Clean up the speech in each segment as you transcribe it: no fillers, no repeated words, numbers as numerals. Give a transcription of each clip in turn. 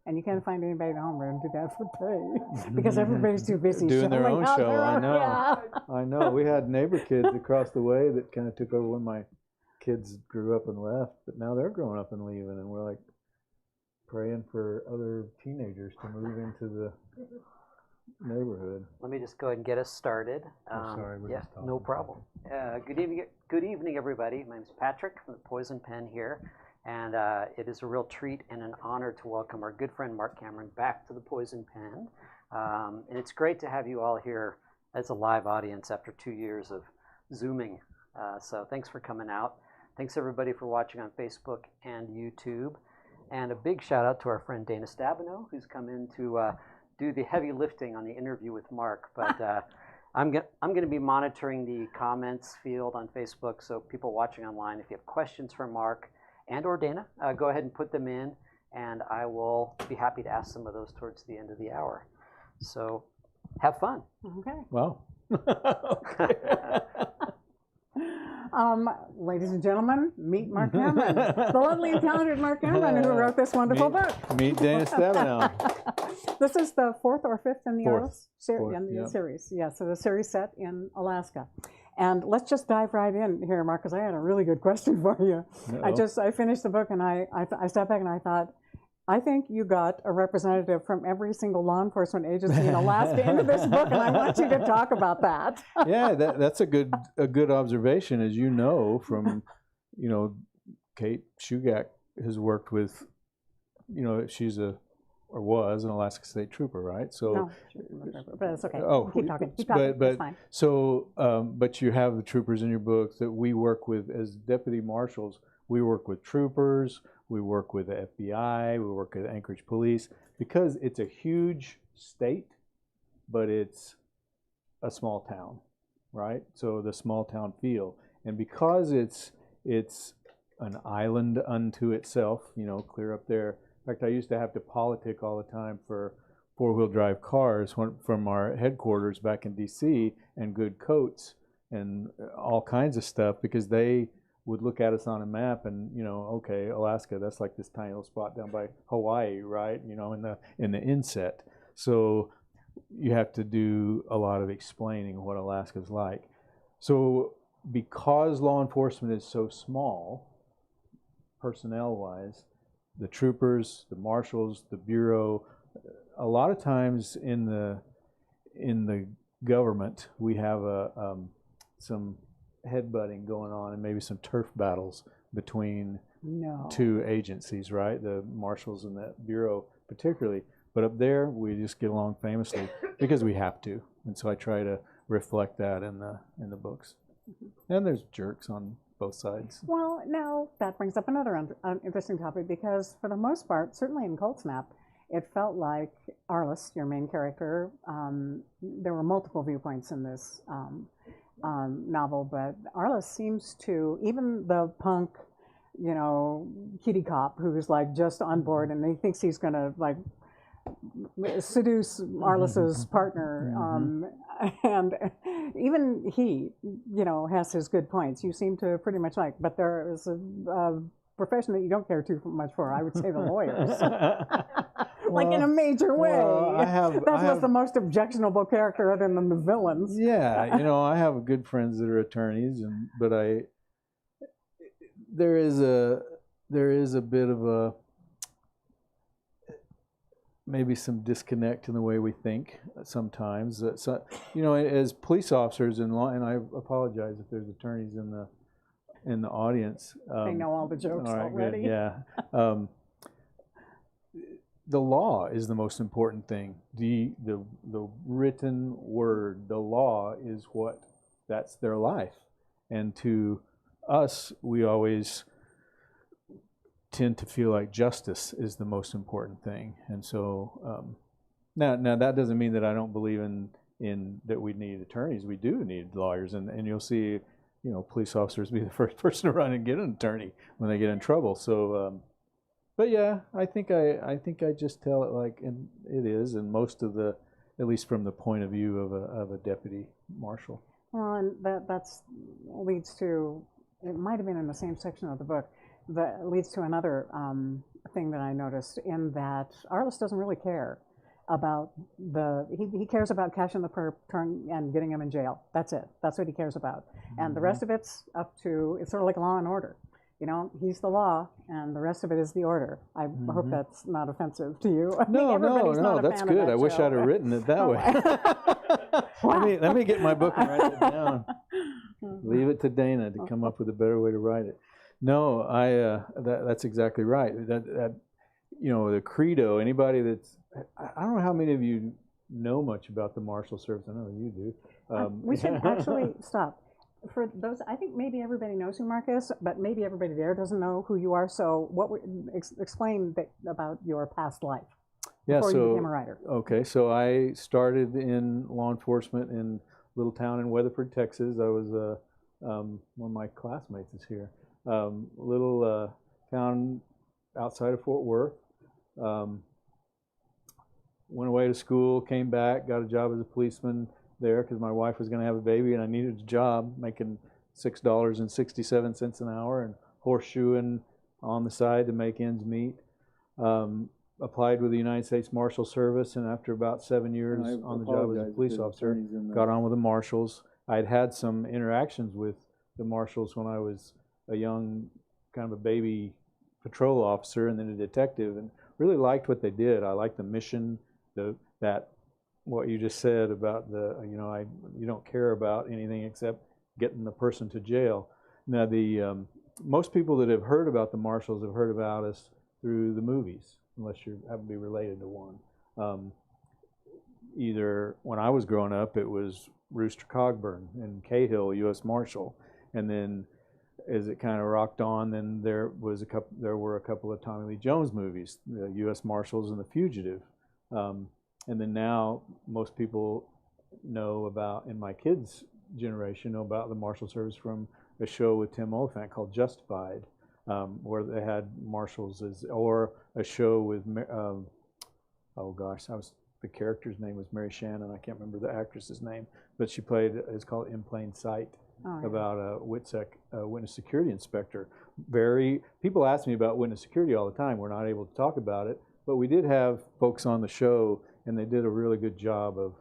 And you can't find anybody at home ready to do that for pay because everybody's too busy doing their own show. I know. Yeah. I know. We had neighbor kids across the way that kind of took over when my kids grew up and left, but now they're growing up and leaving, and we're like praying for other teenagers to move into the neighborhood. Let me just go ahead and get us started. Sorry, we're yeah, just talking. no problem. Good evening, everybody. My name is Patrick from the Poison Pen here, and it is a real treat and an honor to welcome our good friend Marc Cameron back to the Poison Pen. And it's great to have you all here as a live audience after 2 years of Zooming. So thanks for coming out. Thanks everybody for watching on Facebook and YouTube. And a big shout out to our friend Dana Stabenow, who's come in to do the heavy lifting on the interview with Marc. But I'm going to be monitoring the comments field on Facebook. So people watching online, if you have questions for Marc and or Dana, go ahead and put them in, and I will be happy to ask some of those towards the end of the hour. So have fun. Okay. Wow. Ladies and gentlemen, meet Marc Cameron, the lovely and talented Marc Cameron who wrote this wonderful book. Meet Dana Stabenow. This is the fourth or fifth in the Fourth, series. Yeah, so the series set in Alaska. And let's just dive right in here, Marc, because I had a really good question for you. I finished the book and I stepped back and I thought, I think you got a representative from every single law enforcement agency in Alaska into this book, and I want you to talk about that. Yeah, that's a good observation. As you know, from Kate Shugak has worked with, she's or was an Alaska State Trooper, right? So, no, but it's okay. Oh, keep talking. It's fine. So, but you have the troopers in your book that we work with as deputy marshals. We work with troopers. We work with the FBI, we work with Anchorage Police, because it's a huge state, but it's a small town, right? So the small town feel. And because it's an island unto itself, clear up there. In fact, I used to have to politic all the time for four-wheel drive cars from our headquarters back in DC, and good coats and all kinds of stuff, because they would look at us on a map and, okay, Alaska, that's like this tiny little spot down by Hawaii, right? In the inset. So you have to do a lot of explaining what Alaska's like. So because law enforcement is so small, personnel-wise, the troopers, the marshals, the bureau, a lot of times in the government, we have some headbutting going on and maybe some turf battles between two agencies, right? The marshals and the bureau particularly. But up there, we just get along famously because we have to. And so I try to reflect that in the books. And there's jerks on both sides. Well, now that brings up another interesting topic, because for the most part, certainly in Cold Snap, it felt like Arliss, your main character, there were multiple viewpoints in this novel, but Arliss seems to, even the punk, kitty cop who's like just on board and he thinks he's gonna like seduce Arliss's partner, and even he, has his good points. You seem to pretty much like, but there is a profession that you don't care too much for. I would say the lawyers. Like in a major way. Well, that's the most objectionable character other than the villains. Yeah, I have good friends that are attorneys, but there is a bit of maybe some disconnect in the way we think sometimes. So, as police officers in law, and I apologize if there's attorneys in the audience. They know all the jokes already. Good, yeah. The law is the most important thing. The written word, the law is that's their life. And to us, we always tend to feel like justice is the most important thing. And so now that doesn't mean that I don't believe in that we need attorneys. We do need lawyers, and you'll see, police officers be the first person to run and get an attorney when they get in trouble. So. But yeah, I think I just tell it like it is, and most of at least from the point of view of a deputy marshal. Well, and that's leads to, it might have been in the same section of the book, that leads to another thing that I noticed in that Arliss doesn't really care about he cares about cashing the perp and getting him in jail. That's it. That's what he cares about. And the rest of it's up to, it's sort of like Law and Order. You know, he's the law, and the rest of it is the order. I hope that's not offensive to you. No, that's good. I wish I'd have written it that way. let me get my book and write it down. Leave it to Dana to come up with a better way to write it. No, that's exactly right. That you know, the credo. Anybody that's, I don't know how many of you know much about the Marshal Service. I know you do. We should actually stop. For those, I think maybe everybody knows who Mark is, but maybe everybody there doesn't know who you are. So, explain about your past life before you became a writer. Okay, so I started in law enforcement in a little town in Weatherford, Texas. I was one of my classmates is here. Little town outside of Fort Worth. Went away to school, came back, got a job as a policeman there because my wife was going to have a baby and I needed a job, making $6.67 an hour and horseshoeing on the side to make ends meet. Applied with the United States Marshal Service, and after about 7 years on the job as a police officer, got on with the Marshals. I'd had some interactions with the Marshals when I was a young, kind of a baby patrol officer and then a detective, and really liked what they did. I liked the mission, that what you just said about you don't care about anything except getting the person to jail. Now, most people that have heard about the Marshals have heard about us through the movies, unless you happen to be related to one. Either when I was growing up, it was Rooster Cogburn and Cahill, U.S. Marshal, and then as it kind of rocked on, then there were a couple of Tommy Lee Jones movies, the U.S. Marshals and The Fugitive. And then now most people know about, in my kids' generation, know about the Marshal Service from a show with Tim Oliphant called Justified, where they had marshals or a show with, the character's name was Mary Shannon. I can't remember the actress's name, but she played, it's called In Plain Sight, about a witness security inspector. People ask me about witness security all the time. We're not able to talk about it, but we did have folks on the show, and they did a really good job of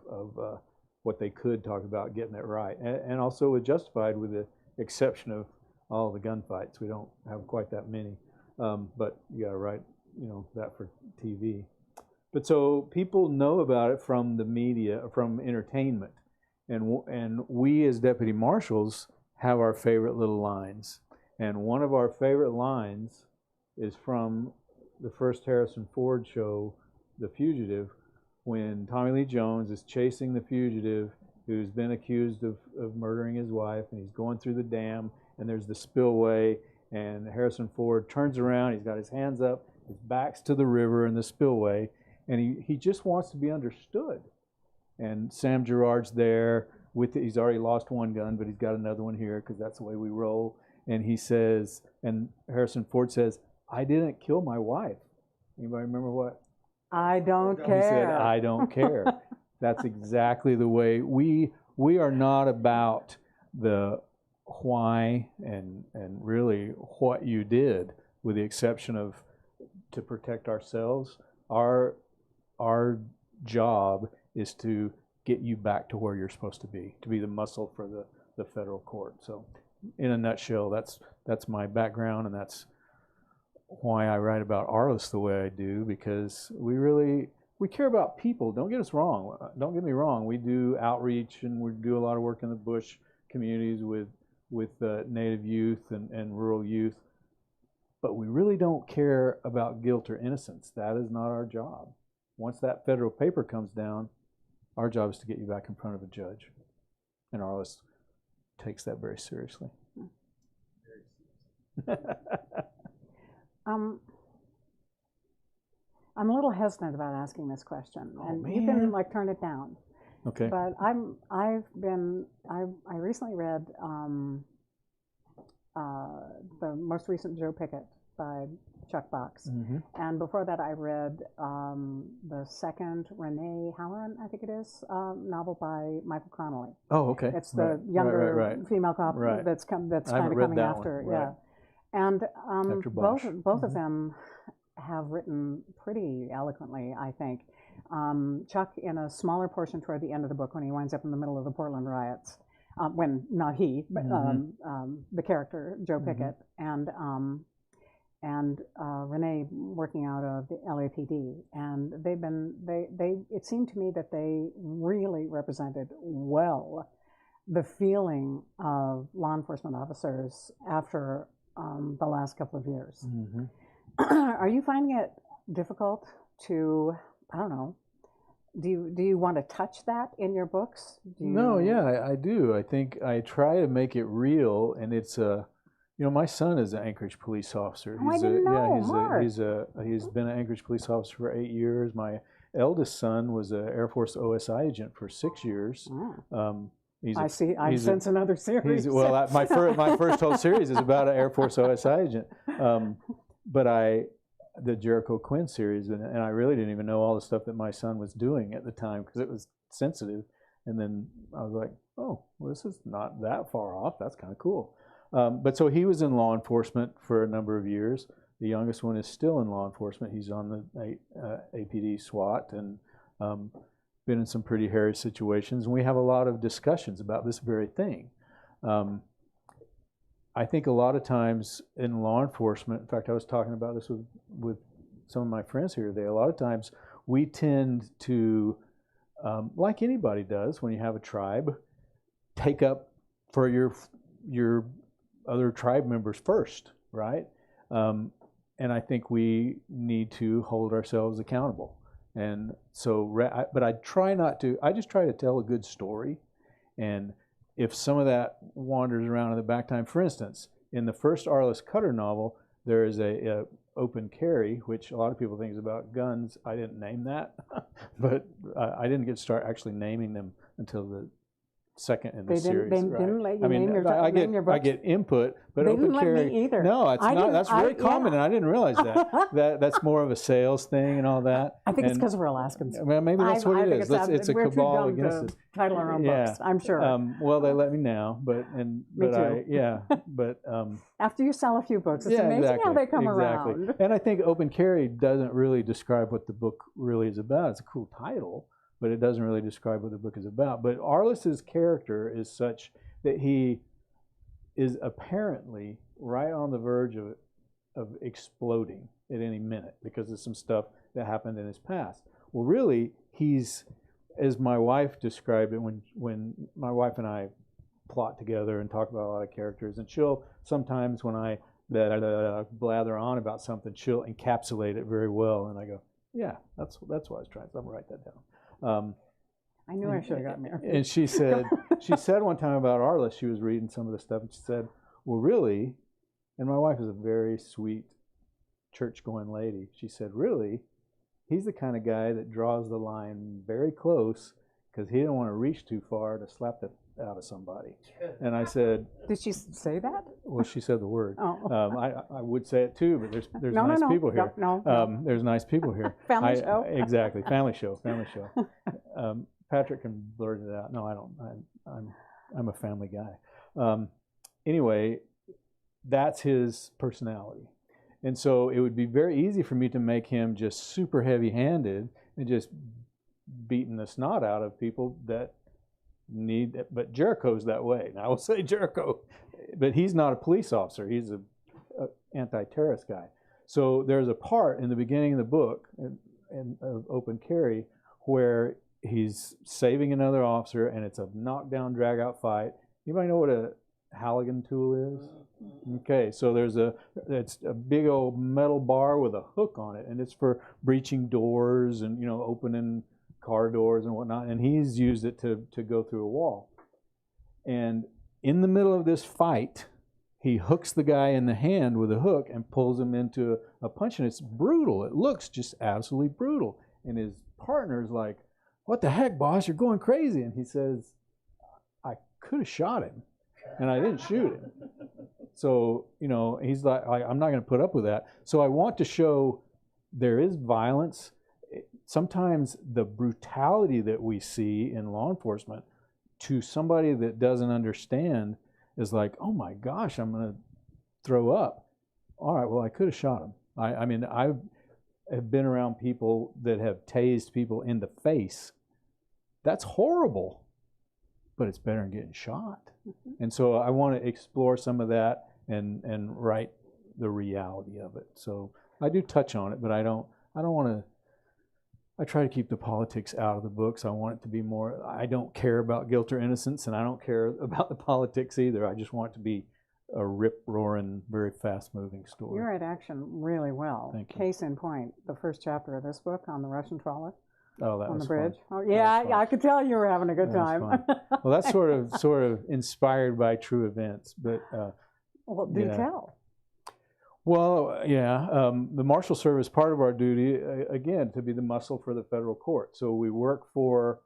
what they could talk about, getting it right. And also with Justified, with the exception of all the gunfights. We don't have quite that many, but you got to write, that for TV. But so people know about it from the media, from entertainment. And we as deputy marshals have our favorite little lines. And one of our favorite lines is from the first Harrison Ford show, The Fugitive, when Tommy Lee Jones is chasing the fugitive who's been accused of murdering his wife, and he's going through the dam, and there's the spillway, and Harrison Ford turns around, he's got his hands up, his back's to the river and the spillway, and he just wants to be understood. And Sam Gerard's there he's already lost one gun, but he's got another one here because that's the way we roll. And he says, and Harrison Ford says, "I didn't kill my wife." Anybody remember what? I don't care. He said, "I don't care." That's exactly the way we are not about the why and really what you did, with the exception of to protect ourselves. Our job is to get you back to where you're supposed to be the muscle for the federal court. So in a nutshell, that's my background, and that's why I write about Arliss the way I do, because we care about people. Don't get us wrong. Don't get me wrong. We do outreach, and we do a lot of work in the bush communities with Native youth and rural youth. But we really don't care about guilt or innocence. That is not our job. Once that federal paper comes down, our job is to get you back in front of a judge. And Arliss takes that very seriously. I'm a little hesitant about asking this question, and you can turn it down. Okay. But I recently read the most recent Joe Pickett by Chuck Box, and before that I read the second Renee Halloran, I think it is, novel by Michael Connolly. Oh, okay. It's the younger female cop that's kind of coming after. One. Right. And both of them have written pretty eloquently, I think. Chuck, in a smaller portion toward the end of the book, when he winds up in the middle of the Portland riots, when not he, but the character Joe Pickett and Renee working out of the LAPD, and it seemed to me that they really represented well the feeling of law enforcement officers after the last couple of years. Are you finding it difficult to, I don't know, do you want to touch that in your books? No, yeah, I do. I think I try to make it real, and it's my son is an Anchorage police officer. I didn't know, Mark. He's been an Anchorage police officer for 8 years. My eldest son was an Air Force OSI agent for 6 years. I sense another series. My first whole series is about an Air Force OSI agent. But the Jericho Quinn series, and I really didn't even know all the stuff that my son was doing at the time because it was sensitive. And then I was like, oh, well, this is not that far off. That's kind of cool. But so he was in law enforcement for a number of years. The youngest one is still in law enforcement. He's on the APD SWAT and been in some pretty hairy situations. And we have a lot of discussions about this very thing. I think a lot of times in law enforcement, in fact, I was talking about this with some of my friends here today, a lot of times we tend to, like anybody does when you have a tribe, take up for your other tribe members first, right? And I think we need to hold ourselves accountable. And so, but I try not to, I just try to tell a good story. And if some of that wanders around in the back time, for instance, in the first Arliss Cutter novel, there is a open carry, which a lot of people think is about guns. I didn't name that, but I didn't get to start actually naming them until the second in the series. They didn't let you name your books? I get input, but they open didn't carry. Let me either. No, it's not. That's very common, and I didn't realize that. That's more of a sales thing and all that. I think it's because we're Alaskans. Well, maybe that's what it is. It's a cabal against us. Title our own books, I'm sure. Well, they let me now, but after you sell a few books, it's amazing how they come around. And I think open carry doesn't really describe what the book really is about. It's a cool title, but it doesn't really describe what the book is about. But Arliss's character is such that he is apparently right on the verge of exploding at any minute because of some stuff that happened in his past. Well, really, he's, as my wife described it when my wife and I plot together and talk about a lot of characters, and she'll sometimes when I blather on about something, she'll encapsulate it very well, and I go, yeah, that's what I was trying. So I'm gonna write that down. I knew I should have gotten there. And she said one time about Arliss, she was reading some of the stuff, and she said, well, really, and my wife is a very sweet, church-going lady. She said, really, he's the kind of guy that draws the line very close because he didn't want to reach too far to slap the out of somebody. And I said, did she say that? Well, she said the word. Oh. I would say it too, but there's nice people here. No. There's nice people here. Family show. Exactly, family show. Patrick can blurt it out. No, I don't. I'm a family guy. Anyway, that's his personality. And so it would be very easy for me to make him just super heavy-handed and just beating the snot out of people that need it. But Jericho's that way. And I will say Jericho, but he's not a police officer. He's a anti-terrorist guy. So there's a part in the beginning of the book of Open Carry where he's saving another officer, and it's a knockdown, drag-out fight. Anybody know what a Halligan tool is? Okay, so it's a big old metal bar with a hook on it, and it's for breaching doors and opening car doors and whatnot. And he's used it to go through a wall. And in the middle of this fight, he hooks the guy in the hand with a hook and pulls him into a punch, and it's brutal. It looks just absolutely brutal. And his partner's like, "What the heck, boss? You're going crazy." And he says, "I could have shot him, and I didn't shoot him." So, he's like, I'm not going to put up with that. So I want to show there is violence. Sometimes the brutality that we see in law enforcement to somebody that doesn't understand is like, oh my gosh, I'm going to throw up. All right, well, I could have shot him. have been around people that have tased people in the face. That's horrible, but it's better than getting shot. And so I want to explore some of that and write the reality of it. So I do touch on it, but I don't want to. I try to keep the politics out of the books. I want it to be more. I don't care about guilt or innocence, and I don't care about the politics either. I just want it to be a rip-roaring, very fast-moving story. You write action really well. Thank you. Case in point, the first chapter of this book on the Russian trawler. Oh, that on was the bridge. fun. Oh, yeah, That was fun. I could tell you were having a good That was time. fun. Well, that's sort of inspired by true events, but Well, do yeah. tell. Well, yeah, the Marshal Service, part of our duty, again, to be the muscle for the federal court. So we work for,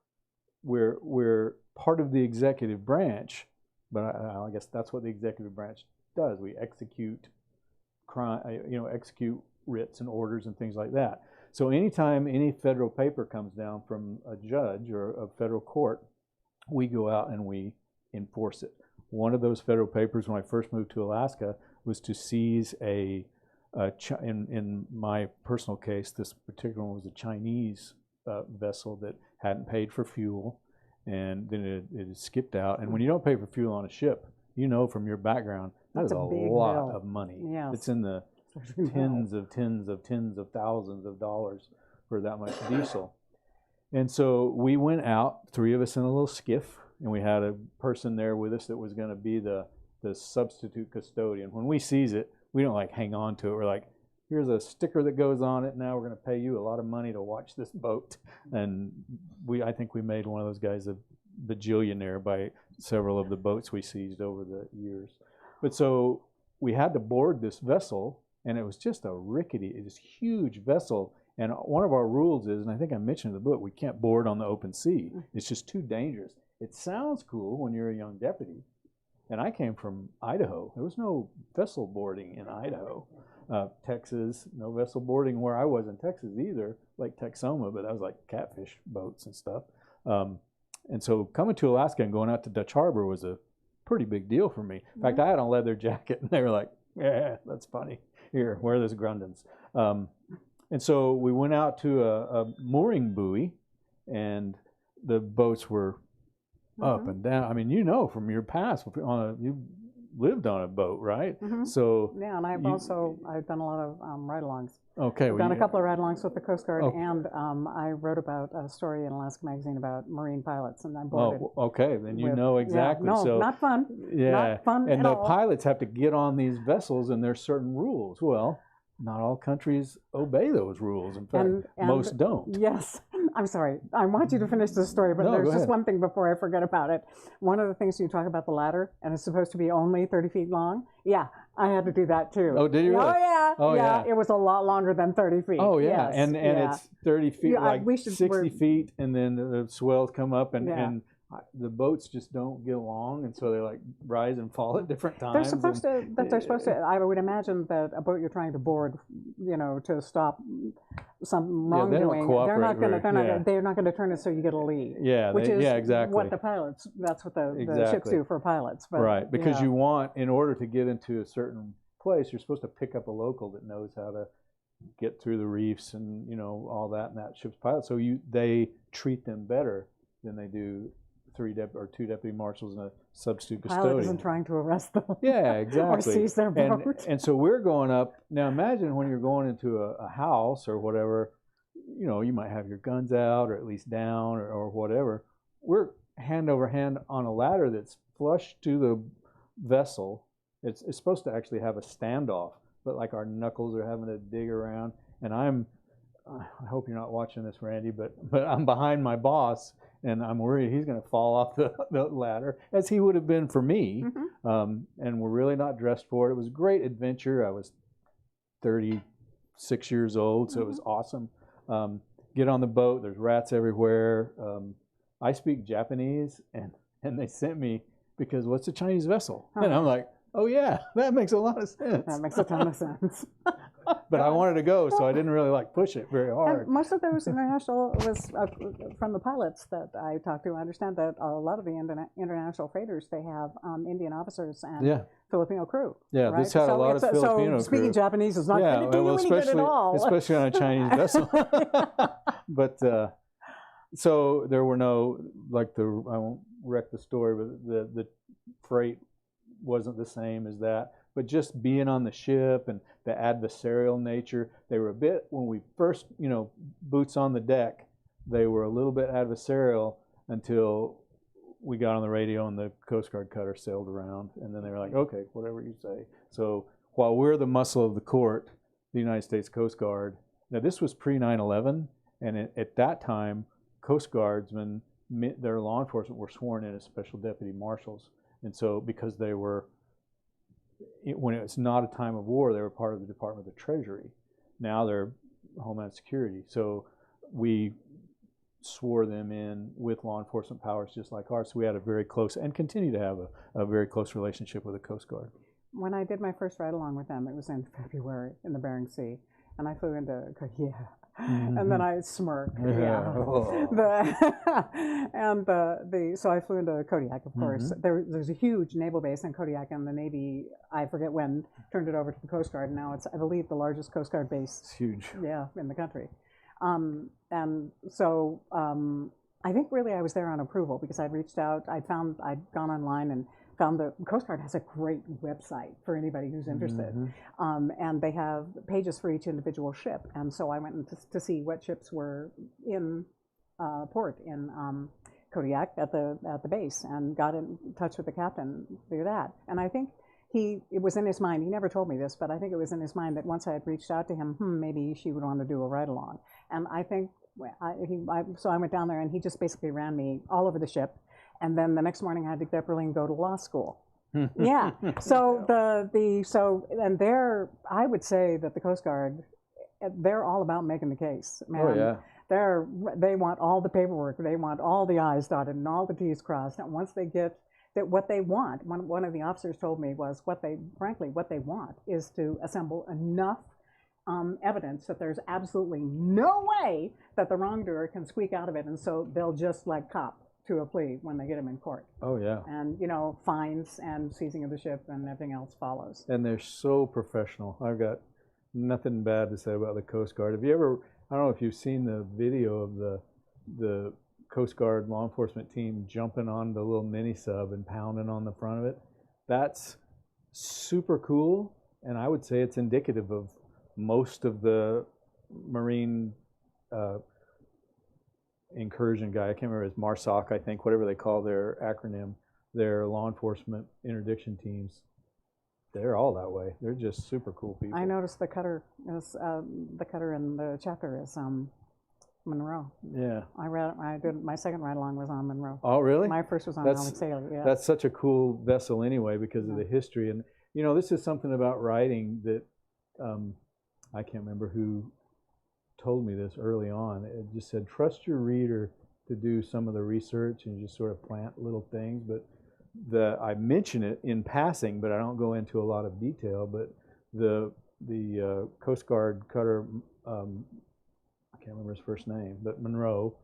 we're part of the executive branch, but I guess that's what the executive branch does. We execute crime, execute writs and orders and things like that. So anytime any federal paper comes down from a judge or a federal court, we go out and we enforce it. One of those federal papers when I first moved to Alaska was to seize in my personal case, this particular one was a Chinese vessel that hadn't paid for fuel, and then it had skipped out. And when you don't pay for fuel on a ship, you know from your background, that's a lot bill. of money. Yes. It's in the tens of thousands of dollars for that much diesel. And so we went out, 3 of us in a little skiff, and we had a person there with us that was going to be the substitute custodian. When we seize it, we don't like hang on to it. We're like, here's a sticker that goes on it. Now we're going to pay you a lot of money to watch this boat. And I think we made one of those guys a bajillionaire by several of the boats we seized over the years. But so we had to board this vessel, and it was just a rickety, this huge vessel. And one of our rules is, and I think I mentioned in the book, we can't board on the open sea. It's just too dangerous. It sounds cool when you're a young deputy. And I came from Idaho. There was no vessel boarding in Idaho. Texas, no vessel boarding where I was in Texas either, like Texoma, but that was like catfish boats and stuff. And so coming to Alaska and going out to Dutch Harbor was a pretty big deal for me. In fact, I had on a leather jacket, and they were like, yeah, that's funny. Here, wear this Grundens. And so we went out to a mooring buoy, and the boats were up and down. I mean, you know from your past, you lived on a boat, right? So yeah, and I've done a lot of ride-alongs. Okay, I've done a couple of ride-alongs with the Coast Guard, and I wrote about a story in Alaska Magazine about Marine pilots, and I boarded. Oh, okay, then you know exactly. Yeah, no, so, not fun. Yeah, not fun and at the all. pilots have to get on these vessels, and there's certain rules. Well, not all countries obey those rules. In fact, most don't. Yes. I'm sorry. I want you to finish the story, but there's just one thing before I forget about it. One of the things you talk about the ladder, and it's supposed to be only 30 feet long. Yeah, I had to do that too. Oh, did you really? Oh, yeah. Oh, yeah. It was a lot longer than 30 feet. Oh, yeah. Yes. And it's 30 feet, like 60 feet, and then the swells come up, and the boats just don't get along, and so they like rise and fall at different times. They're supposed to. I would imagine that a boat you're trying to board, to stop some wrongdoing. They don't cooperate. They're not going to turn it so you get a lead. Yeah, which is exactly what the pilots. That's what the ships do for pilots. But, right, because you want, in order to get into a certain place, you're supposed to pick up a local that knows how to get through the reefs and all that, and that ship's pilot. So they treat them better than they do 2 deputy marshals and a substitute custodian. Pilot isn't trying to arrest them. Yeah, exactly. Or seize their boat. And so we're going up. Now imagine when you're going into a house or whatever, you might have your guns out or at least down or whatever. We're hand over hand on a ladder that's flush to the vessel. It's supposed to actually have a standoff, but like our knuckles are having to dig around. And I hope you're not watching this, Randy, but I'm behind my boss, and I'm worried he's going to fall off the ladder, as he would have been for me. And we're really not dressed for it. It was a great adventure. I was 36 years old, so it was awesome. Get on the boat. There's rats everywhere. I speak Japanese, and they sent me because what's a Chinese vessel? And I'm like, oh yeah, that makes a lot of sense. That makes a ton of sense. but I wanted to go, so I didn't really like push it very hard. And most of those international was from the pilots that I talked to. I understand that a lot of the international freighters, they have Indian officers and Filipino crew. Yeah, right? this had a lot of Filipino so speaking crew. Japanese is not going to do you any good at all. Especially on a Chinese vessel. But so there were no, like I won't wreck the story, but the freight wasn't the same as that. But just being on the ship and the adversarial nature, they were a bit, when we first, boots on the deck, they were a little bit adversarial until we got on the radio and the Coast Guard cutter sailed around. And then they were like, okay, whatever you say. So while we're the muscle of the court, the United States Coast Guard, now this was pre 9/11, and at that time, Coast Guardsmen, their law enforcement were sworn in as special deputy marshals. And so because they were, when it's not a time of war, they were part of the Department of the Treasury. Now they're Homeland Security. So we swore them in with law enforcement powers just like ours. So we had a very close, and continue to have a very close relationship with the Coast Guard. When I did my first ride along with them, it was in February in the Bering Sea. And I flew into Korea. And then I smirked. Oh. So I flew into Kodiak, of course. There's a huge naval base in Kodiak, and the Navy, I forget when, turned it over to the Coast Guard. Now it's, I believe, the largest Coast Guard base. It's huge. Yeah, in the country. And so I think really I was there on approval because I'd reached out. I'd gone online and found the Coast Guard has a great website for anybody who's interested. And they have pages for each individual ship. And so I went to see what ships were in port in Kodiak at the base and got in touch with the captain through that. And I think it was in his mind, he never told me this, but I think it was in his mind that once I had reached out to him, maybe she would want to do a ride along. And I think, so I went down there and he just basically ran me all over the ship. And then the next morning I had to get up early and go to law school. Yeah. So I would say that the Coast Guard, they're all about making the case. Man, oh yeah. They want all the paperwork. They want all the I's dotted and all the T's crossed. And once they get that, what they want, one of the officers told me was what they want is to assemble enough evidence that there's absolutely no way that the wrongdoer can squeak out of it, and so they'll just cop to a plea when they get him in court. Oh yeah. And fines and seizing of the ship and everything else follows. And they're so professional. I've got nothing bad to say about the Coast Guard. Have you ever, I don't know if you've seen the video of the Coast Guard law enforcement team jumping on the little mini sub and pounding on the front of it. That's super cool, and I would say it's indicative of most of the Marine incursion guy. I can't remember, it's MARSOC, I think, whatever they call their acronym, their law enforcement interdiction teams. They're all that way. They're just super cool people. I noticed the cutter in the chapter is Monroe. Yeah. I did my second ride along was on Monroe. Oh, really? My first was on Alex Sailor. Yeah. That's such a cool vessel anyway because of the history. And this is something about writing that I can't remember who told me this early on. It just said, trust your reader to do some of the research and just sort of plant little things. But I mention it in passing, but I don't go into a lot of detail. But the Coast Guard cutter, I can't remember his first name, but Monroe,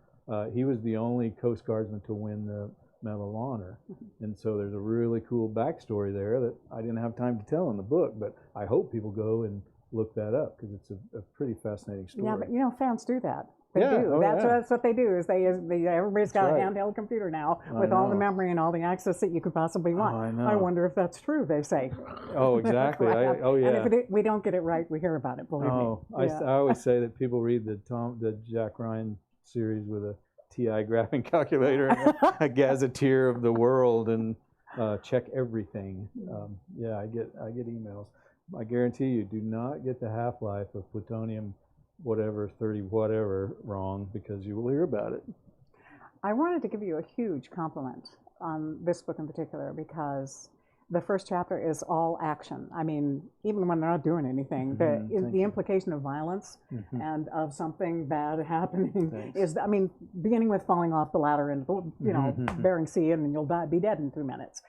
he was the only Coast Guardsman to win the Medal of Honor. And so there's a really cool backstory there that I didn't have time to tell in the book, but I hope people go and look that up because it's a pretty fascinating story. Yeah, but fans do that. They do. That's what they do. Is everybody's got a handheld computer now with all the memory and all the access that you could possibly want. Oh, I know. I wonder if that's true. They say. Oh, exactly. Right? Yeah. And if we don't get it right, we hear about it. Believe me. I always say that people read the Jack Ryan series with a TI graphing calculator and a gazetteer of the world and check everything. I get emails. I guarantee you, do not get the half-life of plutonium whatever 30 whatever wrong because you will hear about it. I wanted to give you a huge compliment on this book in particular because the first chapter is all action. I mean, even when they're not doing anything, the implication of violence and of something bad happening is, I mean, beginning with falling off the ladder into the Bering Sea and you'll be dead in 2 minutes.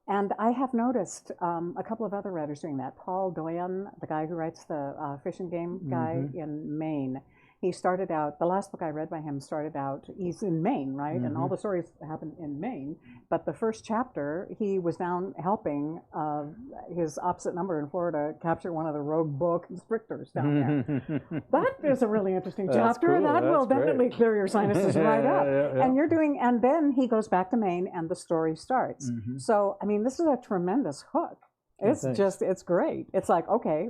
And I have noticed a couple of other writers doing that. Paul Doyen, the guy who writes the Fish and Game guy in Maine, he started out, the last book I read by him started out, he's in Maine, right? And all the stories happen in Maine. But the first chapter, he was down helping his opposite number in Florida capture one of the rogue boa constrictors down there. That is a really interesting chapter. Cool. That will That's definitely great. clear your sinuses right up. Yeah. And you're doing, and then he goes back to Maine and the story starts. So, I mean, this is a tremendous hook. It's it's great. It's like, okay,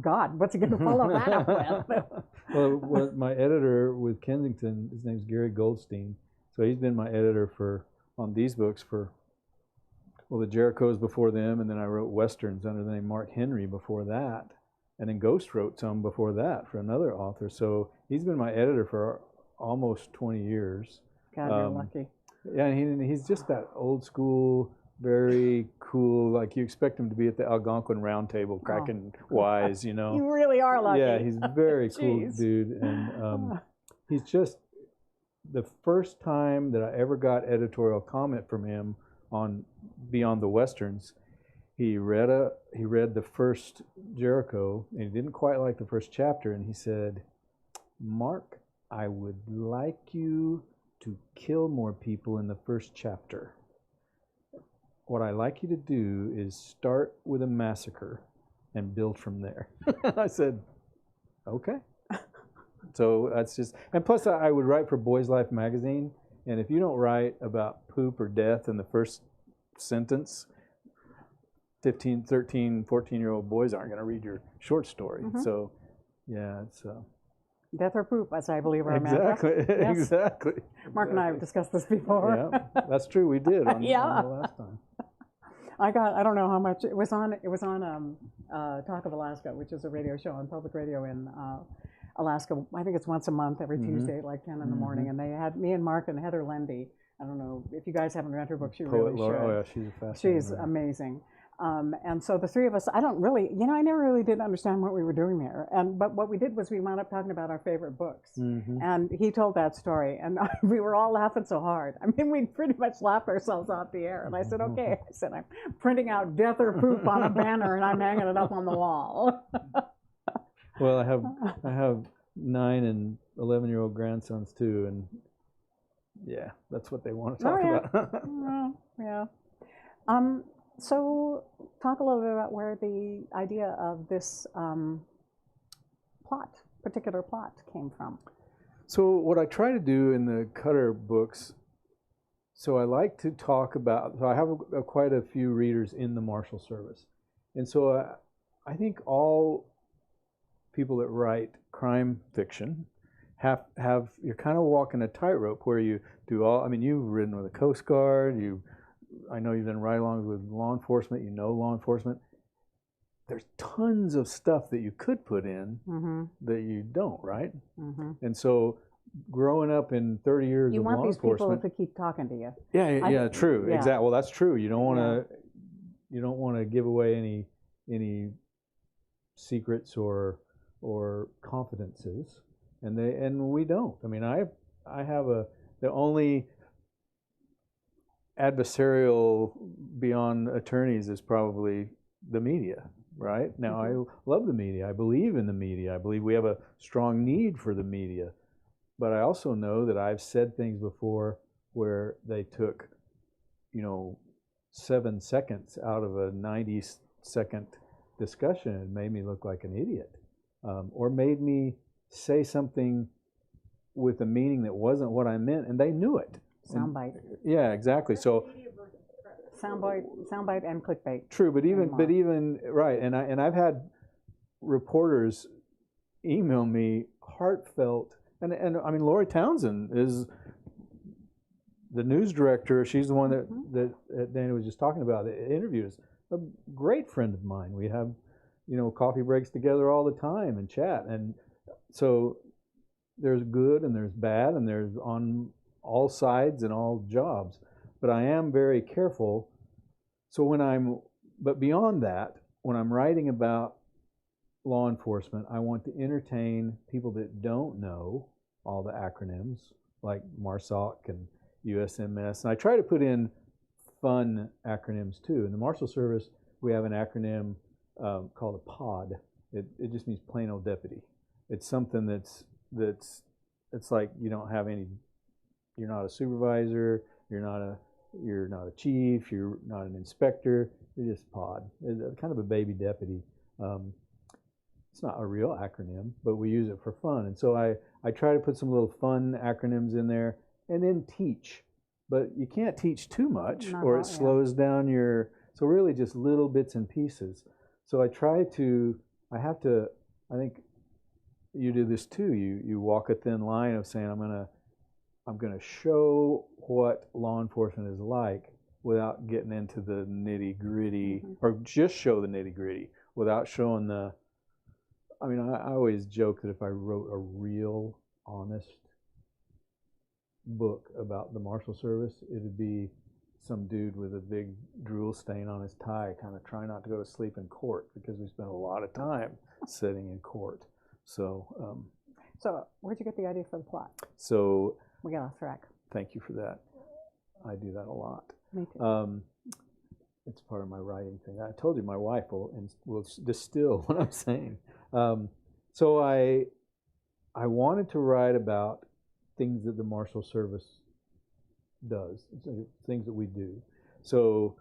God, what's he going to follow that up with? Well, my editor with Kensington, his name's Gary Goldstein. So he's been my editor on these books the Jerichos before them, and then I wrote Westerns under the name Mark Henry before that. And then Ghost wrote some before that for another author. So he's been my editor for almost 20 years. God, you're lucky. Yeah, and he's just that old school, very cool, like you expect him to be at the Algonquin Round Table cracking wise, you know. You really are lucky. Yeah, he's a very cool dude. And he's just, the first time that I ever got editorial comment from him on Beyond the Westerns, he read the first Jericho, and he didn't quite like the first chapter, and he said, "Mark, I would like you to kill more people in the first chapter. What I like you to do is start with a massacre and build from there." I said, okay. So that's just, and plus I would write for Boys Life magazine, and if you don't write about poop or death in the first sentence, 15, 13, 14-year-old boys aren't going to read your short story. So, yeah, it's... Death or poop, as I believe our Exactly, Yes. exactly. Mark and I have discussed this before. Yeah, that's true. We did on the last time. I don't know how much it was on Talk of Alaska, which is a radio show on public radio in Alaska. I think it's once a month, every Tuesday at like 10 in the morning. And they had me and Mark and Heather Lendy. I don't know if you guys haven't read her book. You really should. Oh yeah, she's a fascinating. She's amazing. And so the three of us, I I never really did understand what we were doing there. But what we did was we wound up talking about our favorite books. And he told that story, and we were all laughing so hard. I mean, we pretty much laughed ourselves off the air. And I said, okay. I said, I'm printing out death or poop on a banner, and I'm hanging it up on the wall. Well, I have 9 and 11-year-old grandsons too, and yeah, that's what they want to talk about. Yeah. So talk a little bit about where the idea of this particular plot came from. So what I try to do in the Cutter books, so I like to talk about, so I have quite a few readers in the Marshal Service. And so I think all people that write crime fiction have you're kind of walking a tightrope where you do all, I mean, you've ridden with the Coast Guard, I know you've done ride-alongs with law enforcement, you know law enforcement. There's tons of stuff that you could put in that you don't, right? And so growing up in 30 years of law enforcement... You want these people to keep talking to you. Yeah, true. Yeah. Exactly. Well, that's true. You don't want to give away any secrets or confidences. And we don't. I mean, I have the only adversarial beyond attorneys is probably the media, right? Now, I love the media. I believe in the media. I believe we have a strong need for the media. But I also know that I've said things before where they took, 7 seconds out of a 90-second discussion and made me look like an idiot, or made me say something with a meaning that wasn't what I meant, and they knew it. Soundbite. Yeah, exactly. So soundbite and clickbait. True, but even right, and I've had reporters email me heartfelt, and I mean, Lori Townsend is the news director. She's the one that Dana was just talking about. The interview is a great friend of mine. We have coffee breaks together all the time and chat, and so there's good and there's bad and there's on all sides and all jobs, but I am very careful. So but beyond that, when I'm writing about law enforcement, I want to entertain people that don't know all the acronyms like MARSOC and USMS, and I try to put in fun acronyms too. In the Marshal Service, we have an acronym called a POD. It just means plain old deputy. It's something that's it's like you don't have any. You're not a supervisor. You're not a chief. You're not an inspector. You're just POD. It's kind of a baby deputy. It's not a real acronym, but we use it for fun. And so I try to put some little fun acronyms in there and then teach. But you can't teach too much or it slows down your, so really just little bits and pieces. So I think you do this too. You walk a thin line of saying, I'm gonna show what law enforcement is like without getting into the nitty gritty, or just show the nitty gritty without showing the. I mean, I always joke that if I wrote a real, honest book about the Marshal Service, it'd be some dude with a big drool stain on his tie, kind of trying not to go to sleep in court because we spent a lot of time sitting in court. So, so where'd you get the idea for the plot? So we got off track. Thank you for that. I do that a lot. Me too. It's part of my writing thing. I told you my wife will distill what I'm saying. So I wanted to write about things that the Marshal Service does, things that we do. So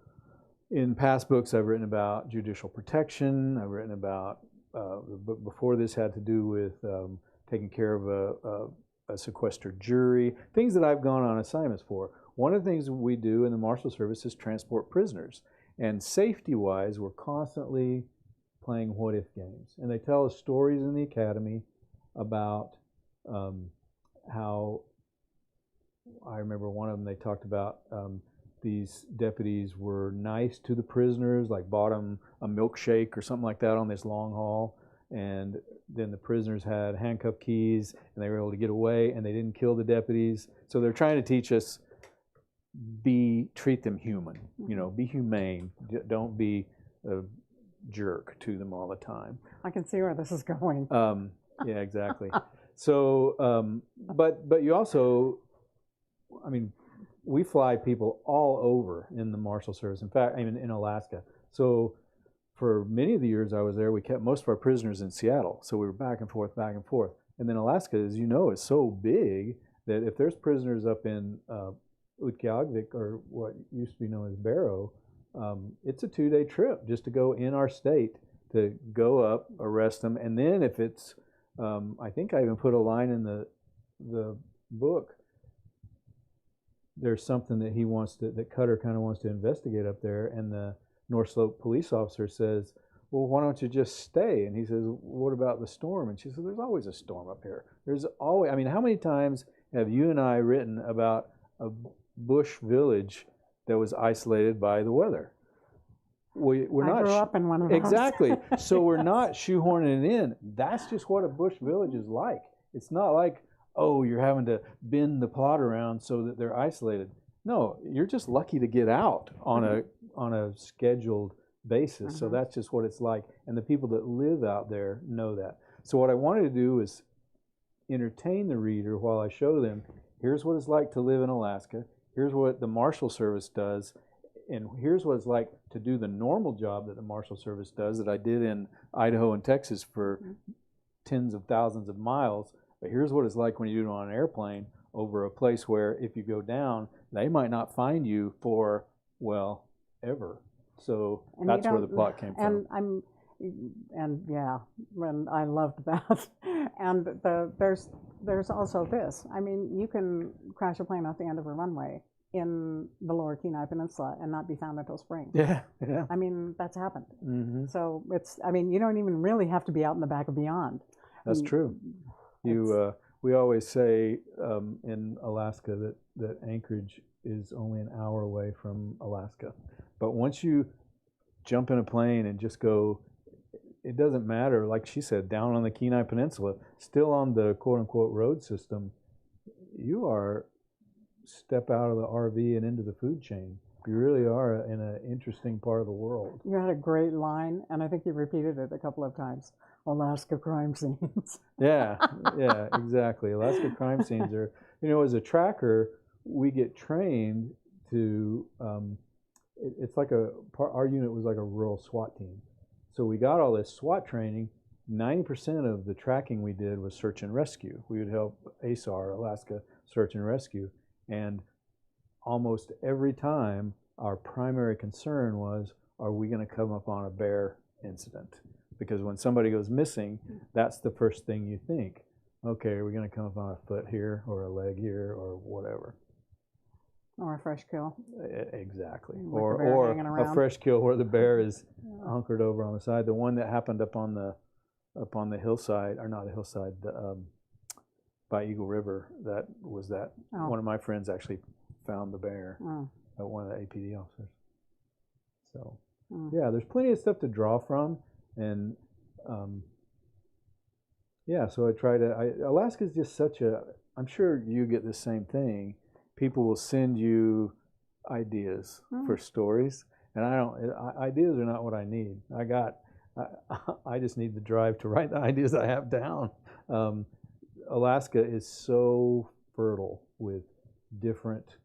in past books, I've written about judicial protection. I've written about, the book before this had to do with taking care of a sequestered jury, things that I've gone on assignments for. One of the things we do in the Marshal Service is transport prisoners. And safety-wise, we're constantly playing what-if games. And they tell us stories in the academy about how, I remember one of them, they talked about these deputies were nice to the prisoners, like bought them a milkshake or something like that on this long haul. And then the prisoners had handcuff keys and they were able to get away and they didn't kill the deputies. So they're trying to teach us, treat them human, be humane. Don't be a jerk to them all the time. I can see where this is going. Yeah, exactly. So, but you also, I mean, we fly people all over in the Marshal Service. In fact, I mean, in Alaska. So for many of the years I was there, we kept most of our prisoners in Seattle. So we were back and forth, back and forth. And then Alaska, as you know, is so big that if there's prisoners up in Utqiagvik, or what used to be known as Barrow, it's a 2-day trip just to go in our state, to go up, arrest them, and then if it's, I think I even put a line in the book, there's something that he wants to, that Cutter kind of wants to investigate up there, and the North Slope police officer says, well, why don't you just stay? And he says, what about the storm? And she says, there's always a storm up here. There's always, I mean, how many times have you and I written about a bush village that was isolated by the weather? We're not. I grew up in one of those. Exactly. So we're not shoehorning it in. That's just what a bush village is like. It's not like, oh, you're having to bend the plot around so that they're isolated. No, you're just lucky to get out on a scheduled basis. So that's just what it's like. And the people that live out there know that. So what I wanted to do is entertain the reader while I show them, here's what it's like to live in Alaska. Here's what the Marshal Service does. And here's what it's like to do the normal job that the Marshal Service does, that I did in Idaho and Texas for tens of thousands of miles. But here's what it's like when you do it on an airplane over a place where if you go down, they might not find you for, well, ever. So that's where the plot came from. And I loved that. And there's also this. I mean, you can crash a plane off the end of a runway in the Lower Kenai Peninsula and not be found until spring. Yeah. I mean, that's happened. So it's, I mean, you don't even really have to be out in the back of beyond. That's true. We always say in Alaska that Anchorage is only an hour away from Alaska. But once you jump in a plane and just go, it doesn't matter, like she said, down on the Kenai Peninsula, still on the quote-unquote road system, you are step out of the RV and into the food chain. You really are in an interesting part of the world. You had a great line, and I think you repeated it a couple of times. Alaska crime scenes. Yeah, exactly. Alaska crime scenes are, as a tracker, we get trained to it's like our unit was like a rural SWAT team. So we got all this SWAT training. 90% of the tracking we did was search and rescue. We would help ASAR, Alaska Search and Rescue, and almost every time our primary concern was, are we going to come up on a bear incident? Because when somebody goes missing, that's the first thing you think. Okay, are we going to come up on a foot here or a leg here or whatever? Or a fresh kill. Exactly. With Or the bear hanging a around. fresh kill where the bear is hunkered over on the side. The one that happened up on the hillside, or not the hillside, by Eagle River, one of my friends actually found the bear, one of the APD officers. So yeah, there's plenty of stuff to draw from, and yeah, so I try to. Alaska's just such a. I'm sure you get the same thing. People will send you ideas for stories, and ideas are not what I need. I just need the drive to write the ideas I have down. Alaska is so fertile with different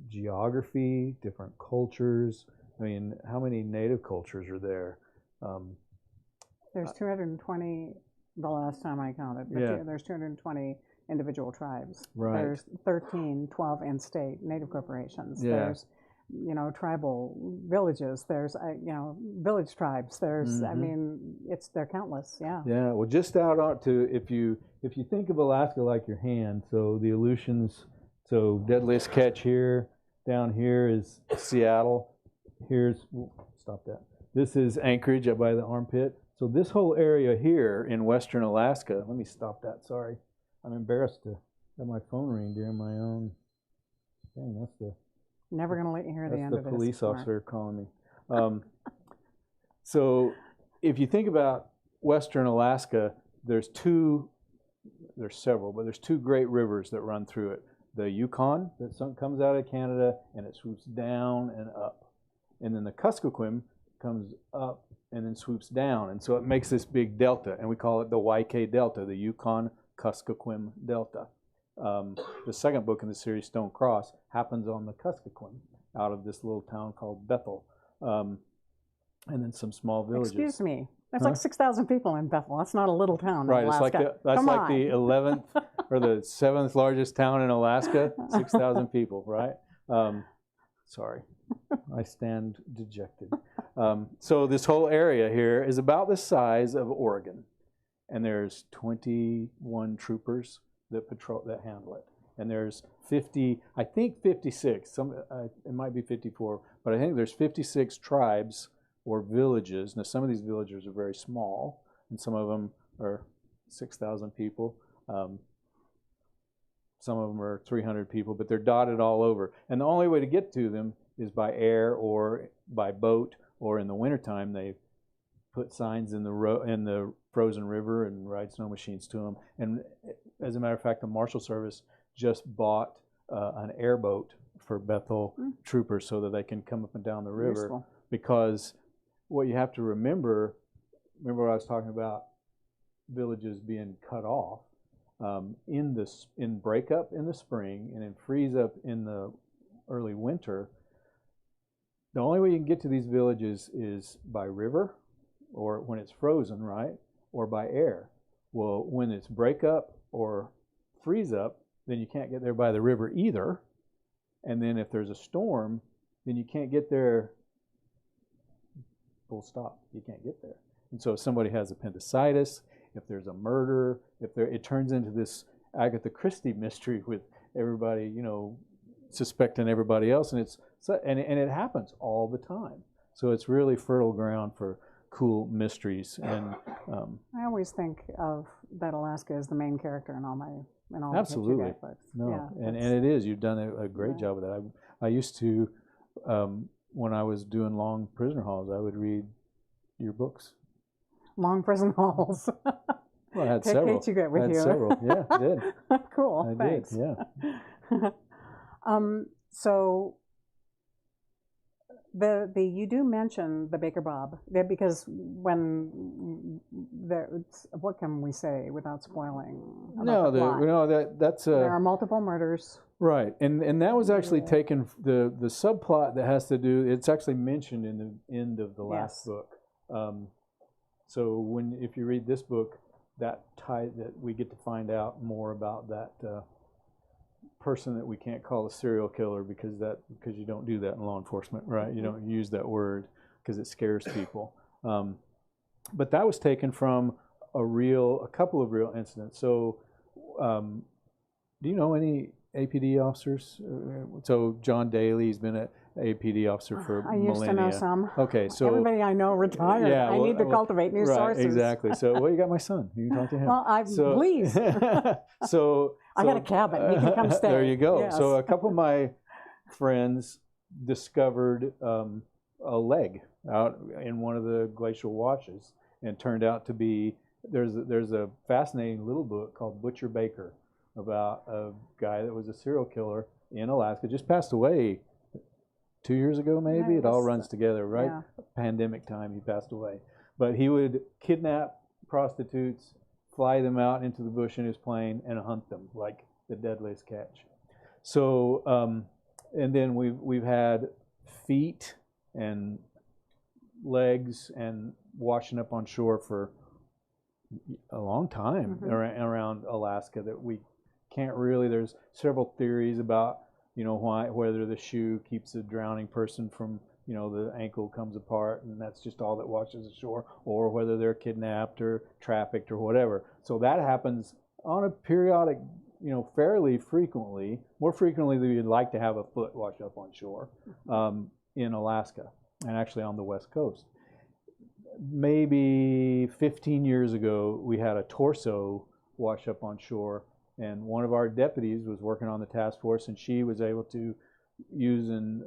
geography, different cultures. I mean, how many native cultures are there? There's 220 the last time I counted. But there's 220 individual tribes. Right. There's 12 in-state native corporations. Yeah. There's, tribal villages. There's, village tribes. There's, I mean, they're countless. Yeah. Yeah. Well, just out on to if you think of Alaska like your hand, so the Aleutians, so deadliest catch here, down here is Seattle. Stop that. This is Anchorage up by the armpit. So this whole area here in western Alaska, let me stop that, sorry. I'm embarrassed to have my phone ring during my own thing. That's the Never going to let you hear the end of this. That's the police officer calling me. So if you think about western Alaska, there's several, but there's two great rivers that run through it. The Yukon that comes out of Canada and it swoops down and up. And then the Kuskokwim comes up and then swoops down. And so it makes this big delta, and we call it the YK Delta, the Yukon Kuskokwim Delta. The second book in the series, Stone Cross, happens on the Kuskokwim out of this little town called Bethel. And then some small villages. Excuse me. There's like 6,000 people in Bethel. That's not a little town in Alaska. That's like the 11th or the 7th largest town in Alaska. 6,000 people, right? Sorry, I stand dejected. So this whole area here is about the size of Oregon, and there's 21 troopers that handle it, and there's 56. It might be 54, but I think there's 56 tribes or villages. Now, some of these villages are very small, and some of them are 6,000 people. Some of them are 300 people, but they're dotted all over. And the only way to get to them is by air or by boat, or in the wintertime, they put signs in the frozen river and ride snow machines to them. And as a matter of fact, the Marshal Service just bought an airboat for Bethel troopers so that they can come up and down the river. Useful. Because what you have to remember what I was talking about, villages being cut off. In breakup in the spring and in freeze up in the early winter, the only way you can get to these villages is by river, or when it's frozen, right, or by air. Well, when it's breakup or freeze up, then you can't get there by the river either. And then if there's a storm, then you can't get there. Full stop. You can't get there. And so if somebody has appendicitis, if there's a murder, it turns into this Agatha Christie mystery with everybody, suspecting everybody else, and it happens all the time. So it's really fertile ground for cool mysteries. And I always think of that Alaska as the main character in all absolutely the books. No, yeah, and it is. You've done a great job with that. I used to, when I was doing long prisoner halls, I would read your books. Long prison halls. Well, I had several. Kate, you get with I had you. several. Yeah, I did. Cool. I Thanks. did. Yeah. So you do mention the Baker Bob because what can we say without spoiling? That's there are multiple murders. Right, and that was actually taken, the subplot that has to do, it's actually mentioned in the end of the last book. So if you read this book, that we get to find out more about that person that we can't call a serial killer because you don't do that in law enforcement, right? You don't use that word because it scares people. But that was taken from a couple of real incidents. So, do you know any APD officers? So John Daly's been an APD officer for millennia. I used to know some. Okay, so everybody I know retired. Yeah, I need to cultivate new sources. Exactly. So, well, you got my son. You can talk to him. Well, please. So I got a cabin. He can come stay. There you go. Yes. So a couple of my friends discovered a leg out in one of the glacial washes, and turned out to be there's a fascinating little book called Butcher Baker about a guy that was a serial killer in Alaska, just passed away 2 years ago, maybe. It all runs together, right? Yeah. Pandemic time, he passed away. But he would kidnap prostitutes, fly them out into the bush in his plane, and hunt them like the deadliest catch. So, and then we've had feet and legs and washing up on shore for a long time around Alaska that we can't really. There's several theories about whether the shoe keeps a drowning person from, the ankle comes apart and that's just all that washes ashore, or whether they're kidnapped or trafficked or whatever. So that happens on a periodic, fairly frequently, more frequently than you'd like to have a foot wash up on shore in Alaska and actually on the West Coast. Maybe 15 years ago, we had a torso wash up on shore, and one of our deputies was working on the task force, and she was able to, using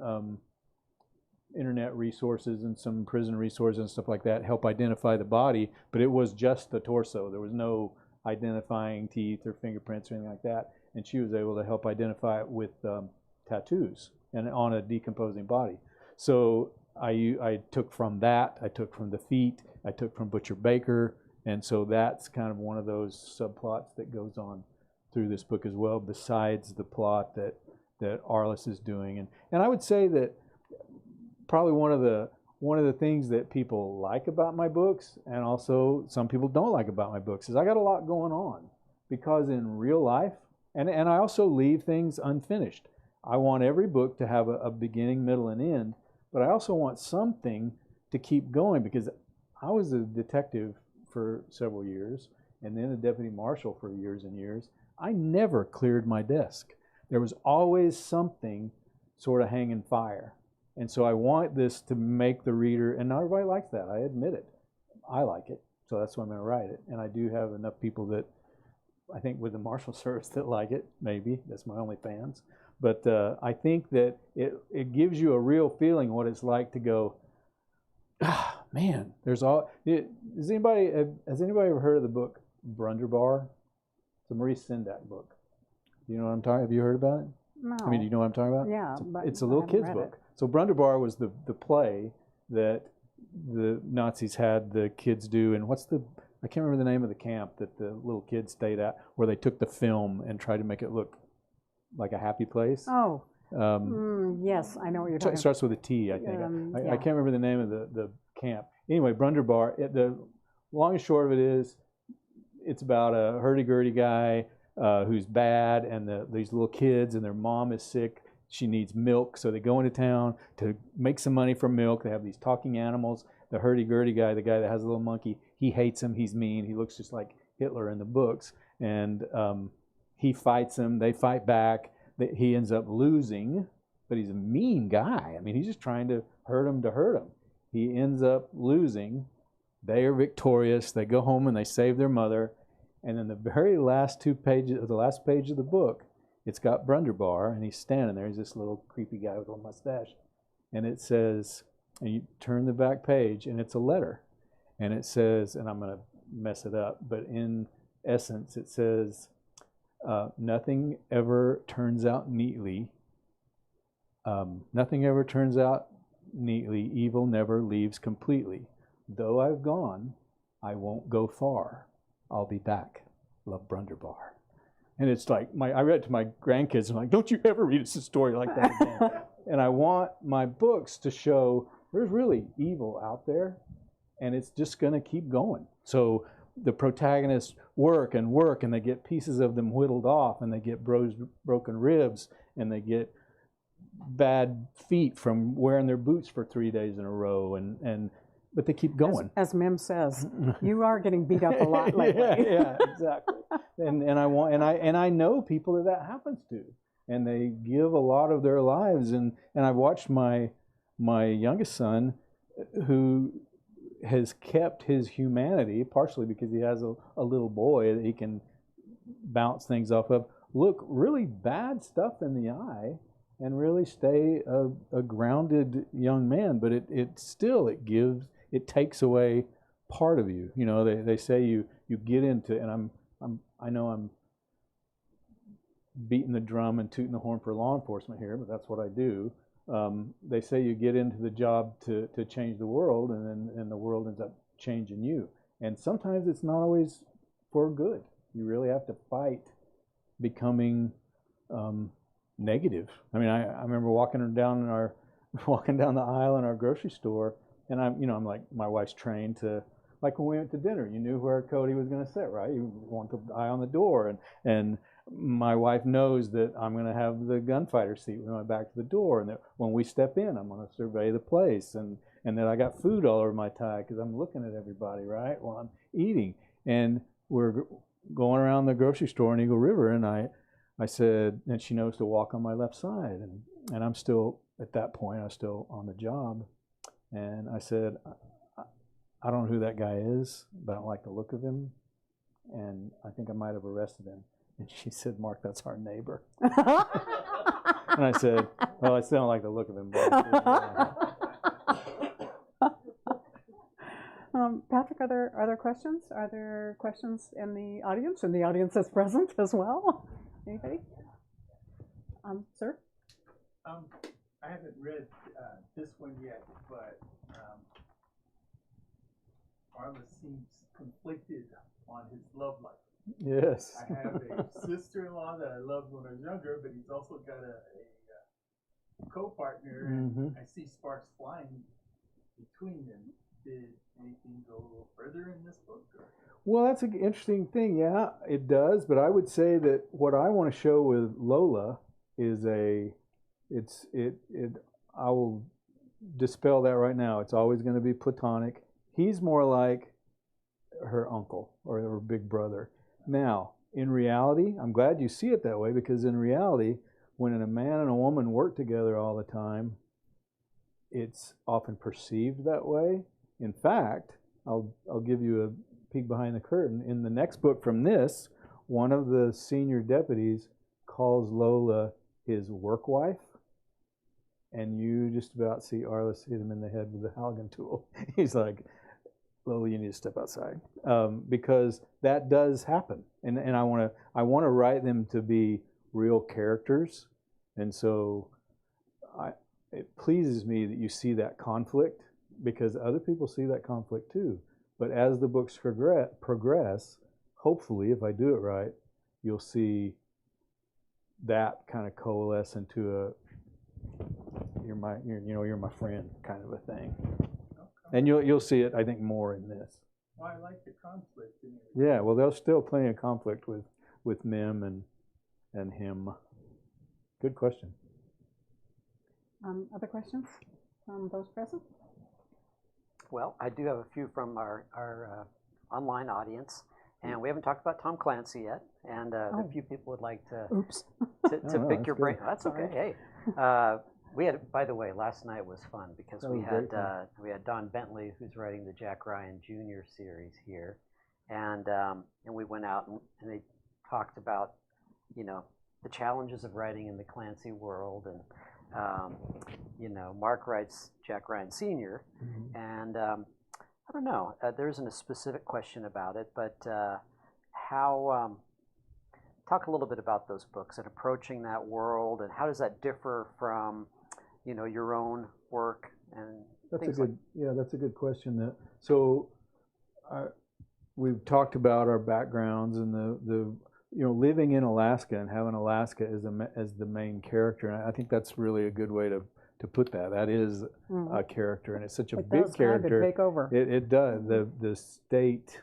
internet resources and some prison resources and stuff like that, help identify the body, but it was just the torso. There was no identifying teeth or fingerprints or anything like that, and she was able to help identify it with tattoos and on a decomposing body. So I took from that, I took from the feet, I took from Butcher Baker, and so that's kind of one of those subplots that goes on through this book as well, besides the plot that Arliss is doing. And I would say that probably one of the things that people like about my books, and also some people don't like about my books, is I got a lot going on. Because in real life, and I also leave things unfinished. I want every book to have a beginning, middle, and end, but I also want something to keep going, because I was a detective for several years and then a deputy marshal for years and years. I never cleared my desk. There was always something sort of hanging fire. And so I want this to make the reader, and not everybody likes that, I admit it. I like it, so that's why I'm going to write it. And I do have enough people that I think with the Marshal Service that like it, maybe. That's my only fans. But I think that it gives you a real feeling what it's like to go, man, has anybody ever heard of the book Brunderbar? It's a Maurice Sendak book. Do you know what I'm talking about? Have you heard about it? No. I mean, do you know what I'm talking about? Yeah. It's a little kid's book. So Brunderbar was the play that the Nazis had the kids do, and I can't remember the name of the camp that the little kids stayed at, where they took the film and tried to make it look like a happy place. Oh. Yes, I know what you're talking about. It starts with a T, I think. I can't remember the name of the camp. Anyway, Brunderbar, the long and short of it is, it's about a hurdy-gurdy guy who's bad, and these little kids, and their mom is sick. She needs milk, so they go into town to make some money from milk. They have these talking animals. The hurdy-gurdy guy, the guy that has a little monkey, he hates him. He's mean. He looks just like Hitler in the books. And he fights him. They fight back. He ends up losing, but he's a mean guy. I mean, he's just trying to hurt him. He ends up losing. They are victorious. They go home and they save their mother. And then the very last 2 pages, the last page of the book, it's got Brunderbar, and he's standing there. He's this little creepy guy with a mustache. And it says, and you turn the back page, and it's a letter. And it says, and I'm going to mess it up, but in essence, it says, nothing ever turns out neatly. Nothing ever turns out neatly. Evil never leaves completely. Though I've gone, I won't go far. I'll be back. Love, Brunderbar. And it's like, I read it to my grandkids, I'm like, don't you ever read a story like that again. And I want my books to show there's really evil out there, and it's just going to keep going. So the protagonists work, and they get pieces of them whittled off, and they get broken ribs, and they get bad feet from wearing their boots for 3 days in a row, but they keep going. As Mim says, you are getting beat up a lot lately. yeah, exactly. And I know people that happens to, and they give a lot of their lives. And I've watched my youngest son, who has kept his humanity, partially because he has a little boy that he can bounce things off of, look really bad stuff in the eye, and really stay a grounded young man. But it takes away part of you. You know, they say you get into, and I know I'm beating the drum and tooting the horn for law enforcement here, but that's what I do. They say you get into the job to change the world, and the world ends up changing you. And sometimes it's not always for good. You really have to fight becoming negative. I mean, I remember walking down the aisle in our grocery store, and I'm like, my wife's trained to, like when we went to dinner, you knew where Cody was going to sit, right? You want the eye on the door, and my wife knows that I'm going to have the gunfighter seat with my back to the door, and that when we step in, I'm going to survey the place, and that I got food all over my tie because I'm looking at everybody, right, while I'm eating. And we're going around the grocery store in Eagle River, and I said, and she knows to walk on my left side, and I'm still, at that point, I was still on the job, and I said, I don't know who that guy is, but I don't like the look of him, and I think I might have arrested him. And she said, Mark, that's our neighbor. And I said, well, I still don't like the look of him. Patrick, are there questions? Are there questions in the audience? And the audience is present as well? Anybody? Sir? I haven't read this one yet, but Arliss seems conflicted on his love life. Yes. I have a sister-in-law that I loved when I was younger, but he's also got a co-partner, and I see sparks flying between them. Did anything go a little further in this book? Or? Well, that's an interesting thing. Yeah, it does. But I would say that what I want to show with Lola is I will dispel that right now. It's always going to be platonic. He's more like her uncle or her big brother. Now, in reality, I'm glad you see it that way, because in reality, when a man and a woman work together all the time, it's often perceived that way. In fact, I'll give you a peek behind the curtain. In the next book from this, one of the senior deputies calls Lola his work wife, and you just about see Arliss hit him in the head with the Halligan tool. He's like, Lola, you need to step outside, because that does happen, and I want to write them to be real characters, and so it pleases me that you see that conflict, because other people see that conflict too. But as the books progress, hopefully, if I do it right, you'll see that kind of coalesce into you're my friend kind of a thing. And you'll see it, I think, more in this. Well, I like the conflict. Yeah, well, there's still plenty of conflict with Mim and him. Good question. Other questions from those present? Well, I do have a few from our online audience, and we haven't talked about Tom Clancy yet, and a few people would like to pick your brain. That's okay. Hey. We had, by the way, last night was fun because we had Don Bentley, who's writing the Jack Ryan Jr. series here, and we went out and they talked about, the challenges of writing in the Clancy world, and Mark writes Jack Ryan Sr. And I don't know, there isn't a specific question about it, but how talk a little bit about those books and approaching that world, and how does that differ from your own work and things like. Yeah, that's a good question. So we've talked about our backgrounds and living in Alaska and having Alaska as the main character, and I think that's really a good way to put that. That is a character, and it's such a big character. Kind of take over. It does. The state,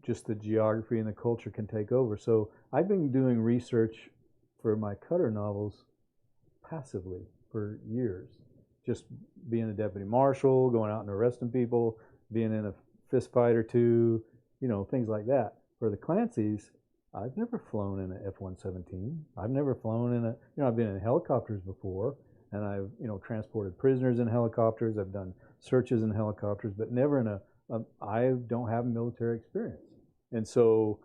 just the geography and the culture can take over. So I've been doing research for my Cutter novels passively for years, just being a deputy marshal, going out and arresting people, being in a fist fight or two, things like that. For the Clancys, I've never flown in an F-117. I've never flown in I've been in helicopters before, and I've, transported prisoners in helicopters. I've done searches in helicopters, but never in I don't have military experience. And so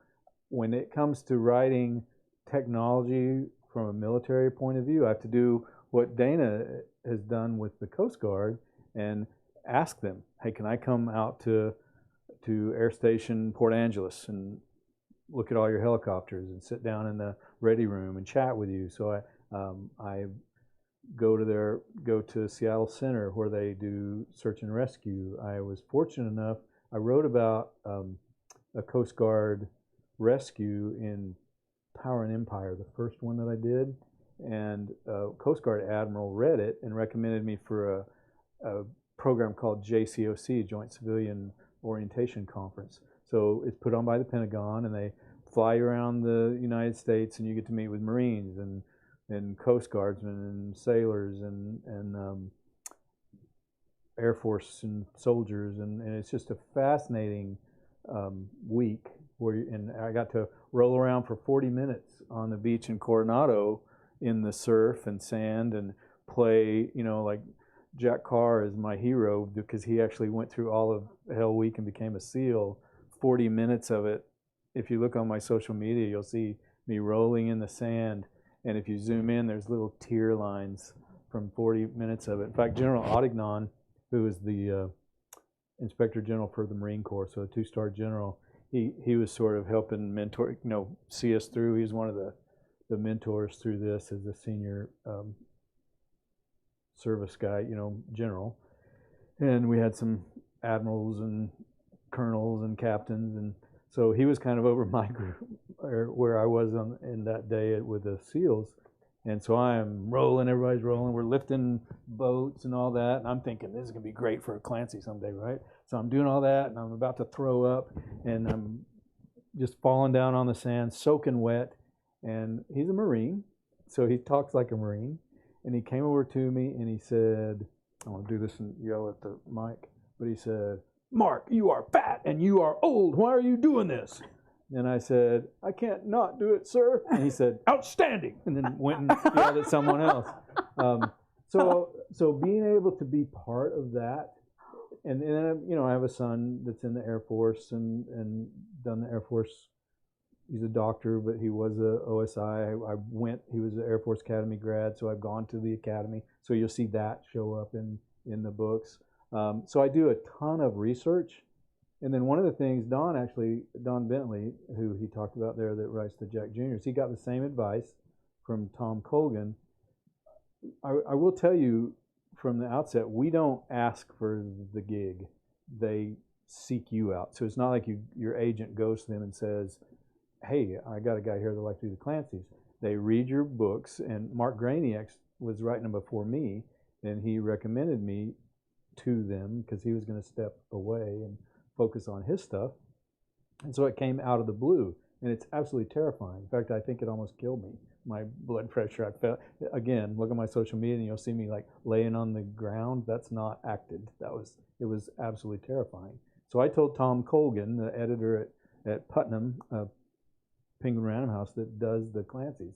when it comes to writing technology from a military point of view, I have to do what Dana has done with the Coast Guard and ask them, hey, can I come out to Air Station Port Angeles and look at all your helicopters and sit down in the ready room and chat with you? So I go to Seattle Center where they do search and rescue. I was fortunate enough, I wrote about a Coast Guard rescue in Power and Empire, the first one that I did, and Coast Guard Admiral read it and recommended me for a program called JCOC, Joint Civilian Orientation Conference. So it's put on by the Pentagon, and they fly you around the United States, and you get to meet with Marines and Coast Guardsmen and sailors and Air Force and soldiers, and it's just a fascinating week and I got to roll around for 40 minutes on the beach in Coronado in the surf and sand and play, like Jack Carr is my hero because he actually went through all of Hell Week and became a SEAL. 40 minutes of it, if you look on my social media, you'll see me rolling in the sand, and if you zoom in, there's little tear lines from 40 minutes of it. In fact, General Adignon, who is the Inspector General for the Marine Corps, so a 2-star general, he was sort of helping mentor, see us through. He was one of the mentors through this as a senior service guy, general. And we had some admirals and colonels and captains, and so he was kind of over my group, or where I was in that day with the SEALs. And so I'm rolling, everybody's rolling, we're lifting boats and all that, and I'm thinking this is going to be great for a Clancy someday, right? So I'm doing all that, and I'm about to throw up, and I'm just falling down on the sand, soaking wet, and he's a Marine, so he talks like a Marine, and he came over to me, and he said, I want to do this and yell at the mic, but he said, Mark, you are fat, and you are old, why are you doing this? And I said, I can't not do it, sir. And he said, outstanding, and then went and yelled at someone else. So being able to be part of that, and then I have a son that's in the Air Force and done the Air Force. He's a doctor, but he was a OSI. He was an Air Force Academy grad, so I've gone to the academy. So you'll see that show up in the books. So I do a ton of research. And then one of the things, Don Bentley, who he talked about there that writes the Jack Juniors, he got the same advice from Tom Colgan. I will tell you from the outset, we don't ask for the gig. They seek you out. So it's not like your agent goes to them and says, hey, I got a guy here that'd like to do the Clancys. They read your books, and Mark Graniak was writing them before me, and he recommended me to them because he was going to step away and focus on his stuff. And so it came out of the blue, and it's absolutely terrifying. In fact, I think it almost killed me. My blood pressure, I felt, again, look at my social media and you'll see me like laying on the ground. That's not acted. It was absolutely terrifying. So I told Tom Colgan, the editor at Putnam, Penguin Random House that does the Clancys,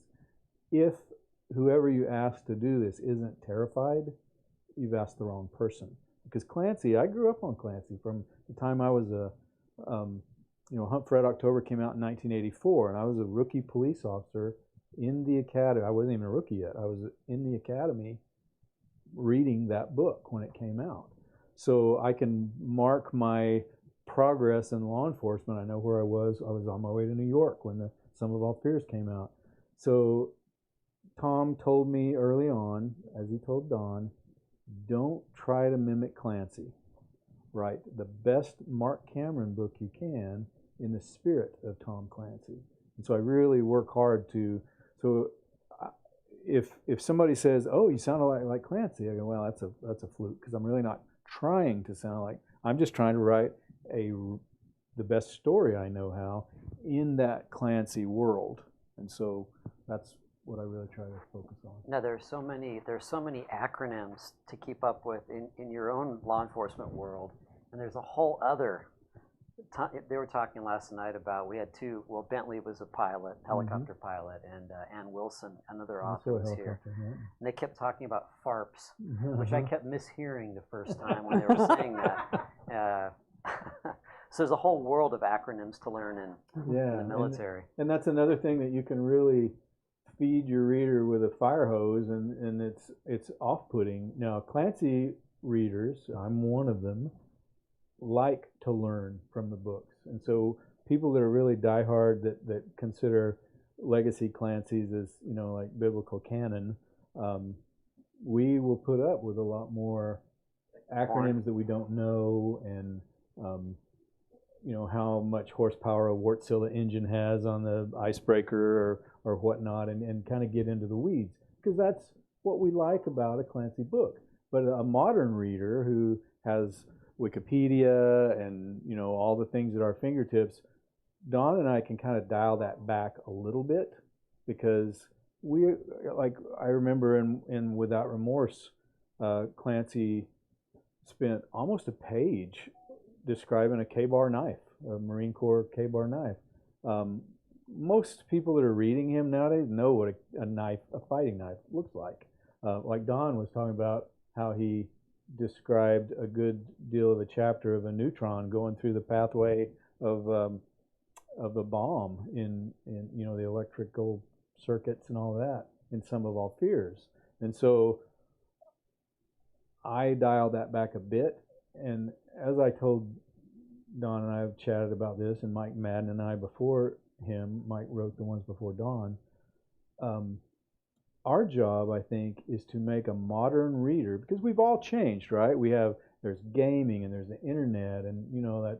if whoever you ask to do this isn't terrified, you've asked the wrong person. Because Clancy, I grew up on Clancy from the time I was Hunt for Red October came out in 1984, and I was a rookie police officer in the academy. I wasn't even a rookie yet. I was in the academy reading that book when it came out. So I can mark my progress in law enforcement. I know where I was. I was on my way to New York when the Sum of All Fears came out. So Tom told me early on, as he told Don, don't try to mimic Clancy. Write the best Marc Cameron book you can in the spirit of Tom Clancy. And so I really work hard to, so if somebody says, "Oh, you sound like Clancy," I go, "Well, that's a fluke," because I'm really not trying to sound like. I'm just trying to write the best story I know how in that Clancy world, and so that's what I really try to focus on. Now there's so many acronyms to keep up with in your own law enforcement world, and there's a whole other. They were talking last night about, we had two. Well, Bentley was a pilot, helicopter pilot, and Ann Wilson, another author, was here. Right? And they kept talking about FARPs, which I kept mishearing the first time when they were saying that. So there's a whole world of acronyms to learn in the military. And that's another thing that you can really feed your reader with a fire hose, and it's off-putting. Now, Clancy readers, I'm one of them, like to learn from the books. And so people that are really diehard that consider legacy Clancy's as, like biblical canon, we will put up with a lot more acronyms that we don't know, and how much horsepower a Wärtsilä engine has on the icebreaker or whatnot, and kind of get into the weeds, because that's what we like about a Clancy book. But a modern reader who has Wikipedia and all the things at our fingertips, Don and I can kind of dial that back a little bit, because I remember in Without Remorse, Clancy spent almost a page describing a K-bar knife, a Marine Corps K-bar knife. Most people that are reading him nowadays know what a fighting knife looks like. Like Don was talking about how he described a good deal of a chapter of a neutron going through the pathway of a bomb in the electrical circuits and all that in Sum of All Fears. And so I dialed that back a bit, and as I told Don, and I have chatted about this, and Mike Madden and I before him, Mike wrote the ones before Don, our job, I think, is to make a modern reader, because we've all changed, right? There's gaming, and there's the internet, and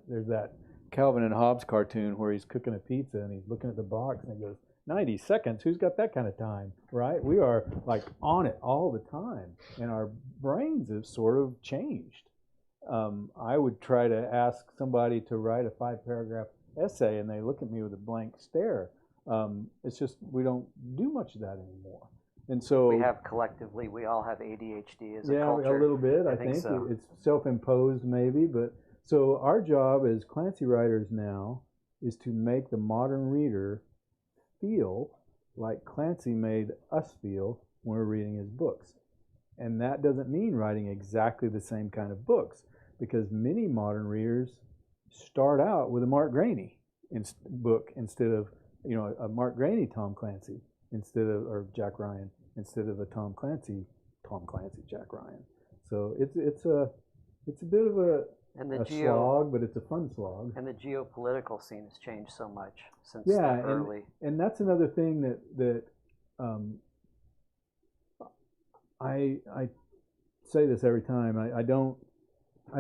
there's that Calvin and Hobbes cartoon where he's cooking a pizza and he's looking at the box and he goes, 90 seconds, who's got that kind of time, right? We are like on it all the time, and our brains have sort of changed. I would try to ask somebody to write a 5-paragraph essay and they look at me with a blank stare. It's just, we don't do much of that anymore. And so we all have ADHD as a culture. Yeah, a little bit. I think so. It's self-imposed maybe, but so our job as Clancy writers now is to make the modern reader feel like Clancy made us feel when we're reading his books. And that doesn't mean writing exactly the same kind of books, because many modern readers start out with a Mark Graney book instead of, a Mark Graney Tom Clancy or Jack Ryan instead of a Tom Clancy Jack Ryan. So it's a bit of a slog, but it's a fun slog. And the geopolitical scene has changed so much since early. And that's another thing that I say this every time. I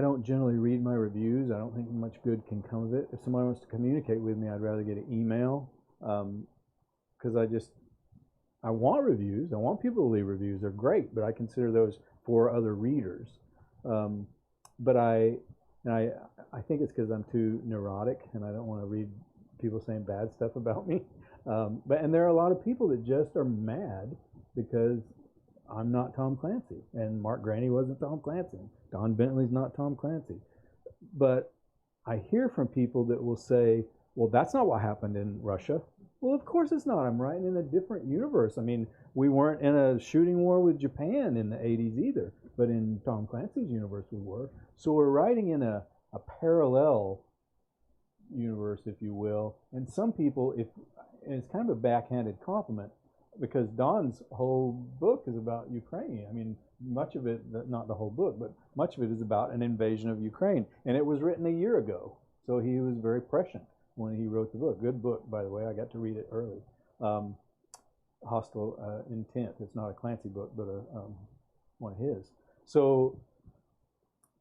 don't generally read my reviews. I don't think much good can come of it. If somebody wants to communicate with me, I'd rather get an email, because I want reviews. I want people to leave reviews. They're great, but I consider those for other readers. But I think it's because I'm too neurotic and I don't want to read people saying bad stuff about me. And there are a lot of people that just are mad because I'm not Tom Clancy, and Mark Graney wasn't Tom Clancy. Don Bentley's not Tom Clancy. But I hear from people that will say, well, that's not what happened in Russia. Well, of course it's not. I'm writing in a different universe. I mean, we weren't in a shooting war with Japan in the 80s either, but in Tom Clancy's universe we were. So we're writing in a parallel universe, if you will. And some people, and it's kind of a backhanded compliment, because Don's whole book is about Ukraine. I mean, much of it, not the whole book, but much of it is about an invasion of Ukraine. And it was written a year ago, so he was very prescient when he wrote the book. Good book, by the way. I got to read it early. Hostile Intent. It's not a Clancy book, but one of his. So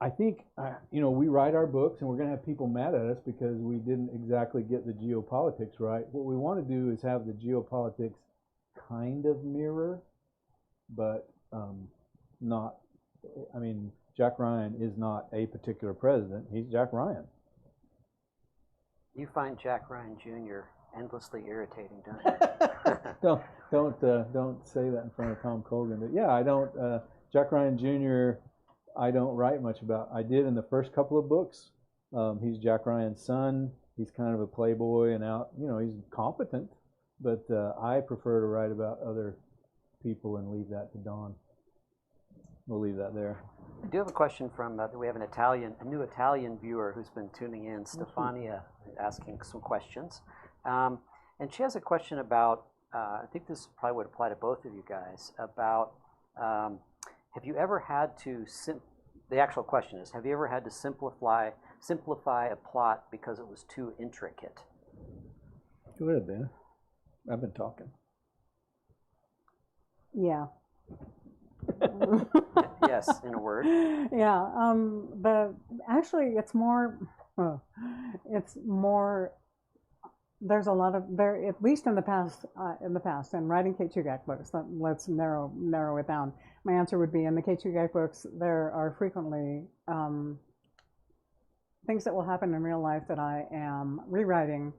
I think, we write our books and we're going to have people mad at us because we didn't exactly get the geopolitics right. What we want to do is have the geopolitics kind of mirror, but not, Jack Ryan is not a particular president. He's Jack Ryan. You find Jack Ryan Jr. endlessly irritating, don't you? Don't say that in front of Tom Colgan. But yeah, I don't, Jack Ryan Jr., I don't write much about. I did in the first couple of books. He's Jack Ryan's son. He's kind of a playboy and he's competent, but I prefer to write about other people and leave that to Don. We'll leave that there. I do have a question from, we have a new Italian viewer who's been tuning in, Stefania, asking some questions. And she has a question about, I think this probably would apply to both of you guys, about have you ever had to, the actual question is, have you ever had to simplify a plot because it was too intricate? Go ahead, Dan. I've been talking. Yeah. Yes, in a word. Yeah. Actually, it's more. There's a lot of there, at least in the past, and writing Kate Chugach books. Let's narrow it down. My answer would be in the Kate Chugach books, there are frequently things that will happen in real life that I am rewriting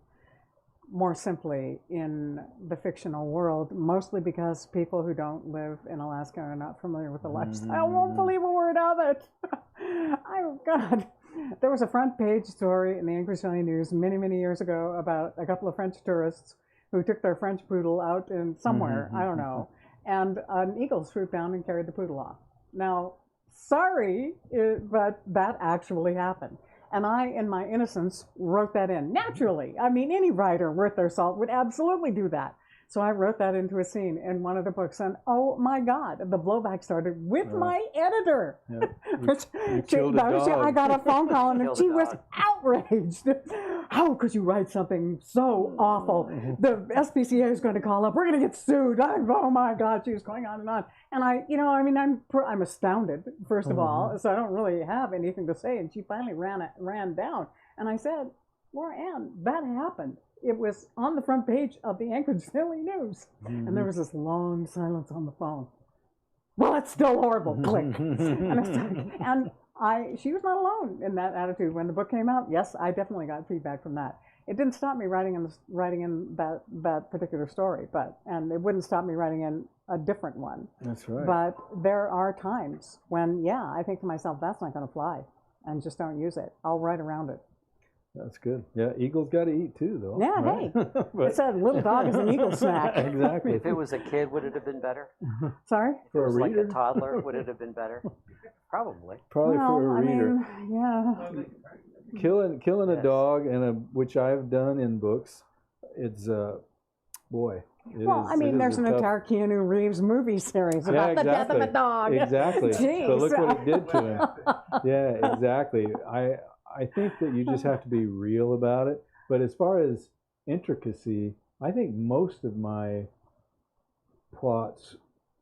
more simply in the fictional world, mostly because people who don't live in Alaska are not familiar with the lifestyle. Won't believe a word of it. Oh God. There was a front page story in the Anchorage Daily News many years ago about a couple of French tourists who took their French poodle out in somewhere, I don't know, and an eagle swooped down and carried the poodle off. Now, sorry, but that actually happened. And I, in my innocence, wrote that in. Naturally. I mean, any writer worth their salt would absolutely do that. So I wrote that into a scene in one of the books, and oh my God, the blowback started with my editor. Yeah. You killed a dog. I got a phone call, and she was outraged. How could you write something so awful? The SPCA is going to call up. We're going to get sued. Oh my God, she was going on. And I'm astounded, first of all, so I don't really have anything to say. And she finally ran down, and I said, Laura Ann, that happened. It was on the front page of the Anchorage Daily News. And there was this long silence on the phone. Well, it's still horrible. Click. And she was not alone in that attitude. When the book came out, yes, I definitely got feedback from that. It didn't stop me writing in that particular story, and it wouldn't stop me writing in a different one. That's right. But there are times when, I think to myself, that's not going to fly, and just don't use it. I'll write around it. That's good. Yeah, eagles got to eat too, though. Yeah, right? hey. It's a little dog is an eagle snack. Exactly. If it was a kid, would it have been better? Sorry? If it was like reader? a toddler, would it have been better? Probably. Probably for a reader. Yeah. Killing a dog, which I've done in books, it's boy. There's an entire Keanu Reeves movie series about the death of a dog. Exactly. Jeez. But look what it did to him. Yeah, exactly. I think that you just have to be real about it. But as far as intricacy, I think most of my plots,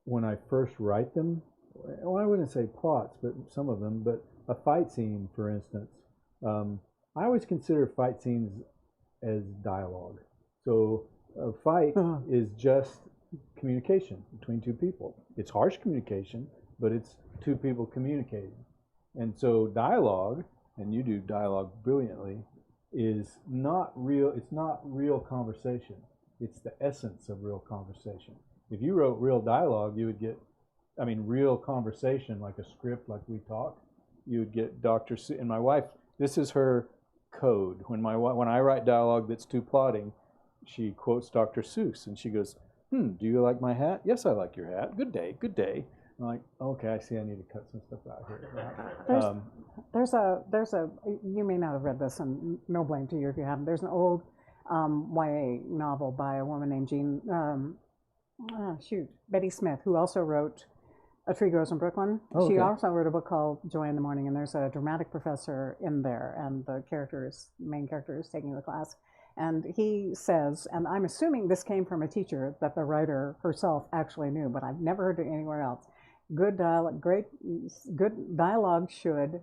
when I first write them, well, I wouldn't say plots, but some of them, but a fight scene, for instance, I always consider fight scenes as dialogue. So a fight is just communication between two people. It's harsh communication, but it's two people communicating. And so dialogue, and you do dialogue brilliantly, is not real. It's not real conversation. It's the essence of real conversation. If you wrote real dialogue, you would get, real conversation, like a script, like we talk, you would get Dr. Seuss. And my wife, this is her code. When I write dialogue that's too plotting, she quotes Dr. Seuss, and she goes, do you like my hat? Yes, I like your hat. Good day, good day. I'm like, okay, I see I need to cut some stuff out here. There's a, you may not have read this, and no blame to you if you haven't. There's an old YA novel by a woman named Betty Smith, who also wrote A Tree Grows in Brooklyn. Oh, okay. She also wrote a book called Joy in the Morning, and there's a dramatic professor in there, and the main character is taking the class. And he says, and I'm assuming this came from a teacher that the writer herself actually knew, but I've never heard it anywhere else. Good dialogue should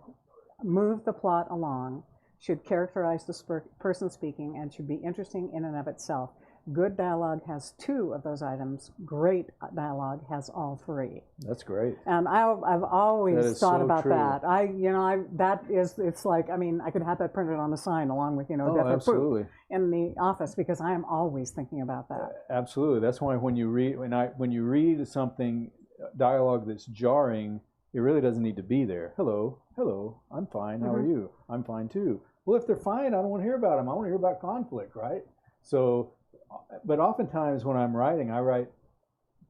move the plot along, should characterize the person speaking, and should be interesting in and of itself. Good dialogue has 2 of those items. Great dialogue has all 3. That's great. And I've always thought so about true. that. It's like, I mean, I could have that printed on a sign along with, death or absolutely. proof in the office, because I am always thinking about that. Absolutely. That's why when you read something, dialogue that's jarring, it really doesn't need to be there. Hello, I'm fine. How are you? I'm fine too. Well, if they're fine, I don't want to hear about them. I want to hear about conflict, right? So, but oftentimes when I'm writing, I write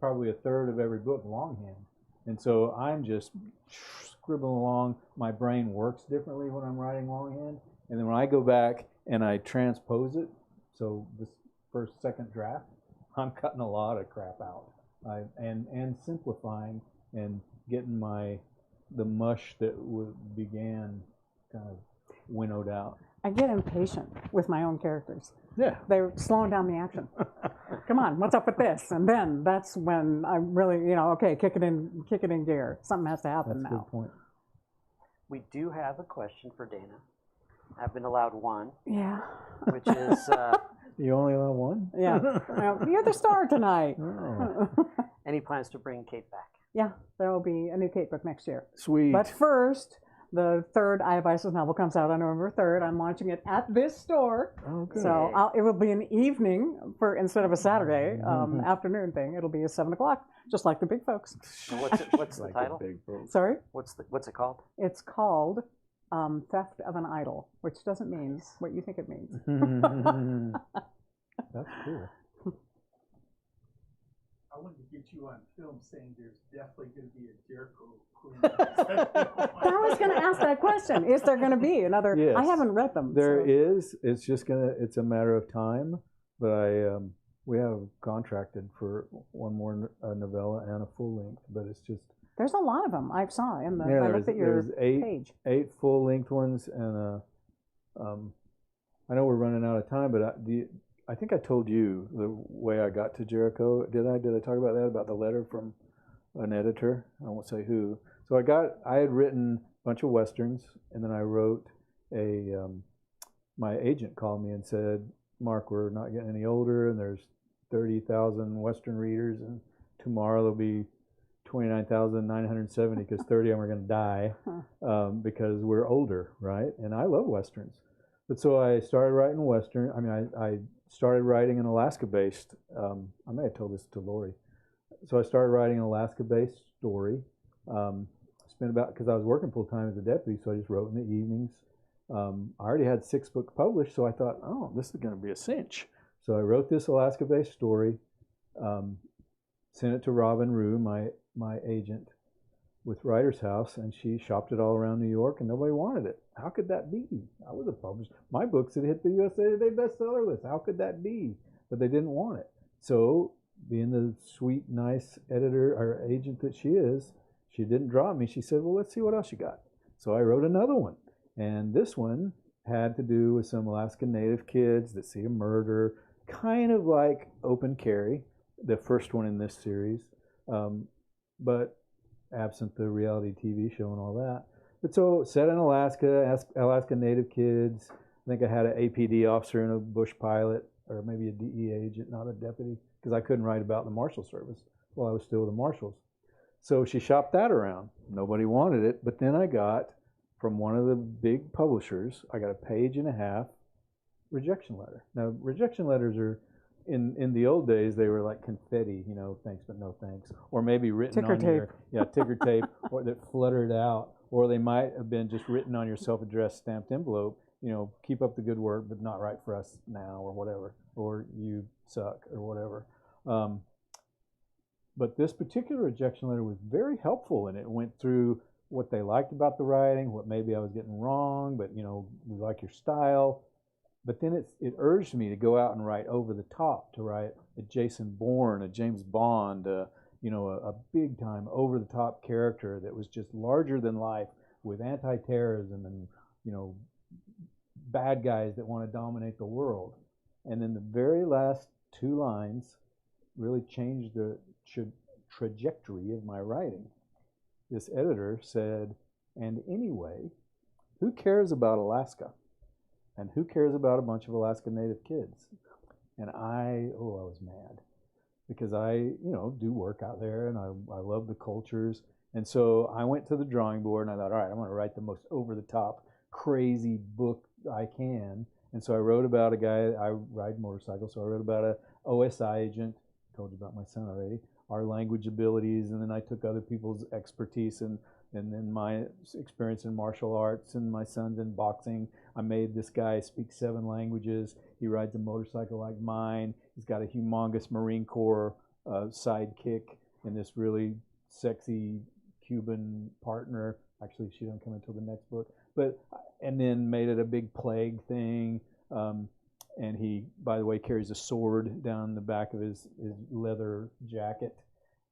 probably a third of every book longhand. And so I'm just scribbling along. My brain works differently when I'm writing longhand. And then when I go back and I transpose it, so this second draft, I'm cutting a lot of crap out. And simplifying and getting the mush that began kind of winnowed out. I get impatient with my own characters. Yeah. They're slowing down the action. Come on, what's up with this? And then that's when I'm really, okay, kick it in gear. Something has to happen That's now. a good point. We do have a question for Dana. I've been allowed one, Yeah. which is, You only allow one? Yeah. Well, you're the star tonight. Oh. any plans to bring Kate back? Yeah, there will be a new Kate book next year. Sweet. But first, the third I Have Isis novel comes out on November 3rd. I'm launching it at this store. Oh, good. So it will be an evening instead of a Saturday afternoon thing. It'll be at 7 o'clock, just like the big folks. And what's the Like title? a big book. Sorry? What's it called? It's called Theft of an Idol, which doesn't mean what you think it means. That's cool. I wanted to get you on film saying there's definitely going to be a Jericho Queen. I was going to ask that question. Is there going to be another? Yes. I haven't read them. There so. is. It's just it's a matter of time. But we have contracted for one more novella and a full length. But it's just. There's a lot of them. I saw in the. I looked at your page. 8 full length ones and I know we're running out of time, but I think I told you the way I got to Jericho. Did I talk about that? About the letter from an editor? I won't say who. So I had written a bunch of westerns, and then I wrote my agent called me and said, Mark, we're not getting any older, and there's 30,000 western readers, and tomorrow there'll be 29,970 because 30 of them are going to die because we're older, right? And I love westerns. But so I started writing western. I mean, I started writing an Alaska-based. I may have told this to Lori. So I started writing an Alaska-based story. Because I was working full time as a deputy, so I just wrote in the evenings. I already had 6 books published, so I thought, oh, this is going to be a cinch. So I wrote this Alaska-based story, sent it to Robin Rue, my agent, with Writer's House, and she shopped it all around New York, and nobody wanted it. How could that be? I was a publisher. My books had hit the USA Today bestseller list. How could that be? But they didn't want it. So, being the sweet, nice editor or agent that she is, she didn't drop me. She said, well, let's see what else you got. So I wrote another one. And this one had to do with some Alaskan Native kids that see a murder, kind of like Open Carry, the first one in this series, but absent the reality TV show and all that. But so set in Alaska, Alaska Native kids. I think I had an APD officer and a bush pilot, or maybe a DEA agent, not a deputy, because I couldn't write about the Marshal Service while I was still with the Marshals. So she shopped that around. Nobody wanted it, but then I got, from one of the big publishers, I got a 1.5-page rejection letter. Now, rejection letters are, in the old days, they were like confetti, thanks but no thanks, or maybe written ticker on tape. ticker tape, or that fluttered out, or they might have been just written on your self-addressed stamped envelope, keep up the good work, but not write for us now, or whatever, or you suck, or whatever. But this particular rejection letter was very helpful, and it went through what they liked about the writing, what maybe I was getting wrong, but we like your style. But then it urged me to go out and write over the top, to write a Jason Bourne, a James Bond, a big time over the top character that was just larger than life, with anti-terrorism and bad guys that want to dominate the world. And then the very last 2 lines really changed the trajectory of my writing. This editor said, and anyway, who cares about Alaska? And who cares about a bunch of Alaska Native kids? And I was mad because I, do work out there and I love the cultures. And so I went to the drawing board and I thought, all right, I'm going to write the most over-the-top, crazy book I can. And so I wrote about a guy, I ride motorcycles, so I wrote about a OSI agent, told you about my son already, our language abilities, and then I took other people's expertise and then my experience in martial arts and my son's in boxing. I made this guy speak 7 languages. He rides a motorcycle like mine. He's got a humongous Marine Corps sidekick and this really sexy Cuban partner. Actually, she doesn't come until the next book. And then made it a big plague thing. And he, by the way, carries a sword down the back of his leather jacket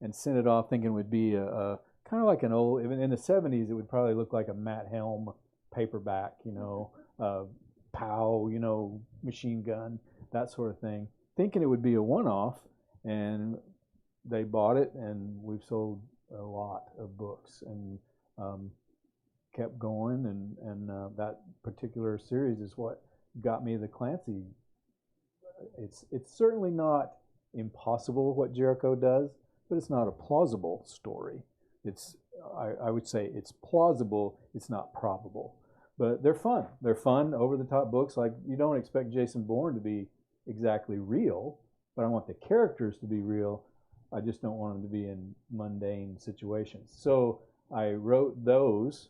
and sent it off thinking it would be a kind of like an old, in the 70s, it would probably look like a Matt Helm paperback, POW, machine gun, that sort of thing, thinking it would be a one-off. And they bought it, and we've sold a lot of books and kept going. And that particular series is what got me the Clancy. It's certainly not impossible what Jericho does, but it's not a plausible story. I would say it's plausible, it's not probable. But they're fun. They're fun, over-the-top books. Like, you don't expect Jason Bourne to be exactly real, but I want the characters to be real. I just don't want them to be in mundane situations. So I wrote those,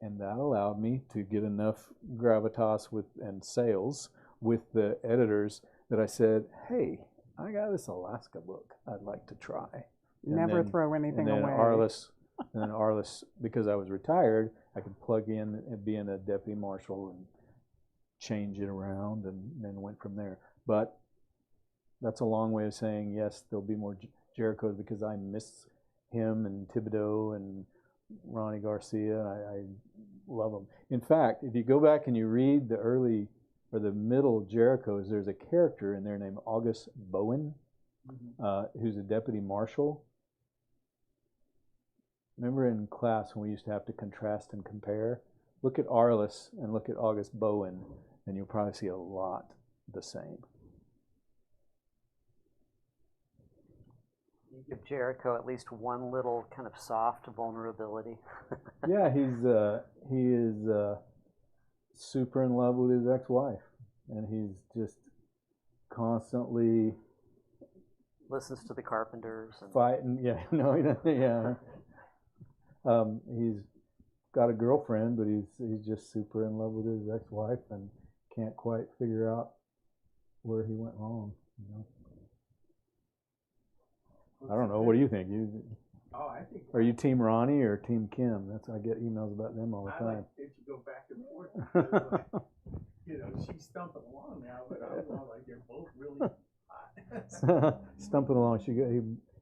and that allowed me to get enough gravitas and sales with the editors that I said, hey, I got this Alaska book I'd like to try. Never throw anything away. And then Arliss, because I was retired, I could plug in and be in a deputy marshal and change it around and then went from there. But that's a long way of saying, yes, there'll be more Jerichos because I miss him and Thibodeau and Ronnie Garcia. I love them. In fact, if you go back and you read the early or the middle Jerichos, there's a character in there named August Bowen, who's a deputy marshal. Remember in class when we used to have to contrast and compare? Look at Arliss and look at August Bowen, and you'll probably see a lot the same. You give Jericho at least one little kind of soft vulnerability. Yeah, he is super in love with his ex-wife, and he's just constantly listens to the Carpenters and fighting. Yeah, no, he doesn't. Yeah, he's got a girlfriend, but he's just super in love with his ex-wife and can't quite figure out where he went wrong. I don't know. What do you think? I think. Are you Team Ronnie or Team Kim? I get emails about them all the time. I like that you go back and forth. Because, she's stumping along now, but I'm more like they're both really hot. Stumping along.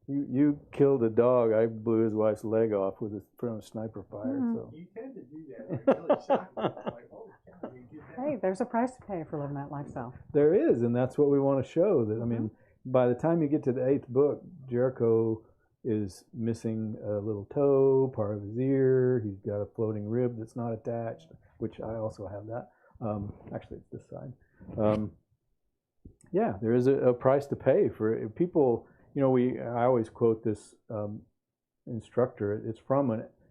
You killed a dog. I blew his wife's leg off from a sniper fire. So You tend to do that. Like, really shocked me. Like, oh, cow, you did that. Hey, there's a price to pay for living that lifestyle. there is, and that's what we want to show. That I mean, by the time you get to the 8th book, Jericho is missing a little toe, part of his ear. He's got a floating rib that's not attached, which I also have that. Actually, it's this side. Yeah, there is a price to pay for people. I always quote this instructor.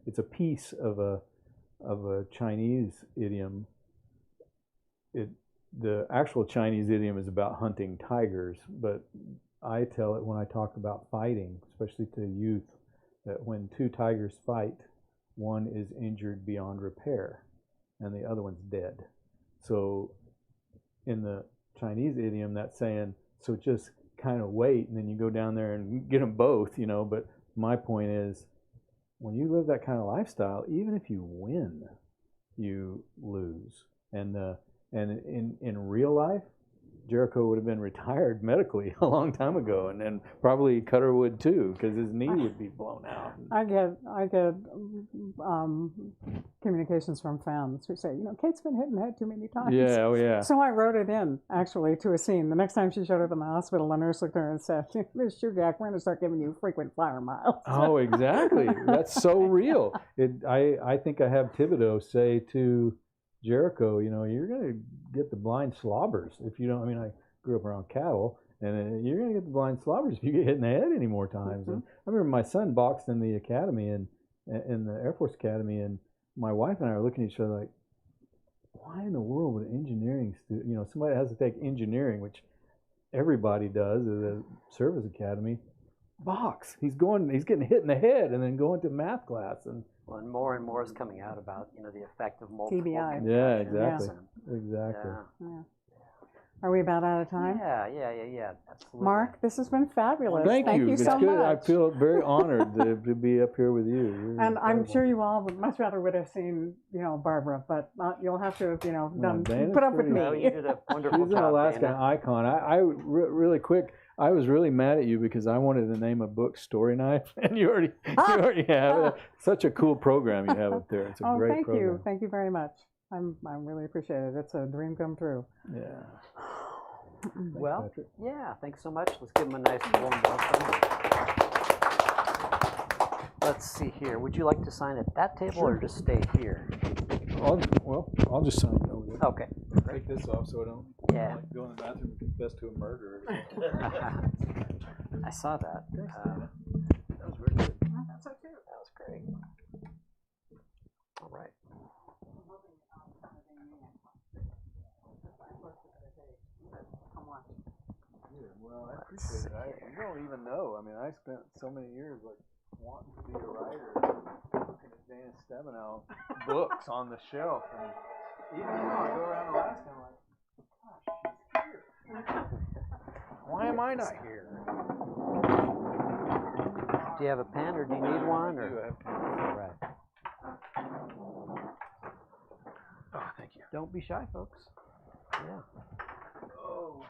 It's a piece of a Chinese idiom. The actual Chinese idiom is about hunting tigers, but I tell it when I talk about fighting, especially to youth, that when 2 tigers fight, one is injured beyond repair and the other one's dead. So in the Chinese idiom, that's saying, so just kind of wait and then you go down there and get them both, But my point is, when you live that kind of lifestyle, even if you win, you lose. And in real life, Jericho would have been retired medically a long time ago, and then probably Cutter would too, because his knee would be blown out. I get communications from fans who say, Kate's been hit in the head too many times. Yeah, oh yeah. So I wrote it in, actually, to a scene. The next time she showed up in the hospital, the nurse looked at her and said, Miss Shugak, we're going to start giving you frequent flyer miles. Oh, exactly. That's so real. I think I have Thibodeau say to Jericho, you're going to get the blind slobbers if you don't. I mean, I grew up around cattle, and you're going to get the blind slobbers if you get hit in the head any more times. And I remember my son boxed in the academy, in the Air Force Academy, and my wife and I are looking at each other like, why in the world would engineering somebody that has to take engineering, which everybody does at a service academy, box? He's getting hit in the head and then going to math class. And more is coming out about the effect of multiple TBI. yeah, concussions. exactly. Yeah. Are we about out of time? Yeah, absolutely. Mark, this has been fabulous. Thank you. It's So good. I feel very honored to be up here with you. You're And I'm incredible. sure you all would much rather would have seen, Barbara, but you'll have to have, Dana's put up with pretty- No, me. you did a wonderful She's an job, Alaskan Dana. icon. Really quick, I was really mad at you because I wanted to name a book Story Knife, and you already have it. Such a cool program you have up there. It's a great thank program. you. Thank you very much. I really appreciate it. It's a dream come true. Yeah. Thanks, Well, Patrick. yeah, thanks so much. Let's give them a nice warm welcome. Let's see here. Would you like to sign at that table or just stay here? I'll just sign it over there. Okay. Take this off so I don't Yeah. go in the bathroom and confess to a murder. I saw that. Thanks, Uh, Dana. That was very good. That's so cute. That was great. All right. Well, I Let's appreciate it. see You don't even know. I mean, I spent so many years wanting to be a writer, looking at Dana Stabenow books on the shelf, and even now I go around Alaska and I'm like, gosh, she's here. Why am I not here? Do you have a pen or do you need one? I do Or? have pen. All right. Oh, thank you. Don't be shy, folks. Yeah. Oh.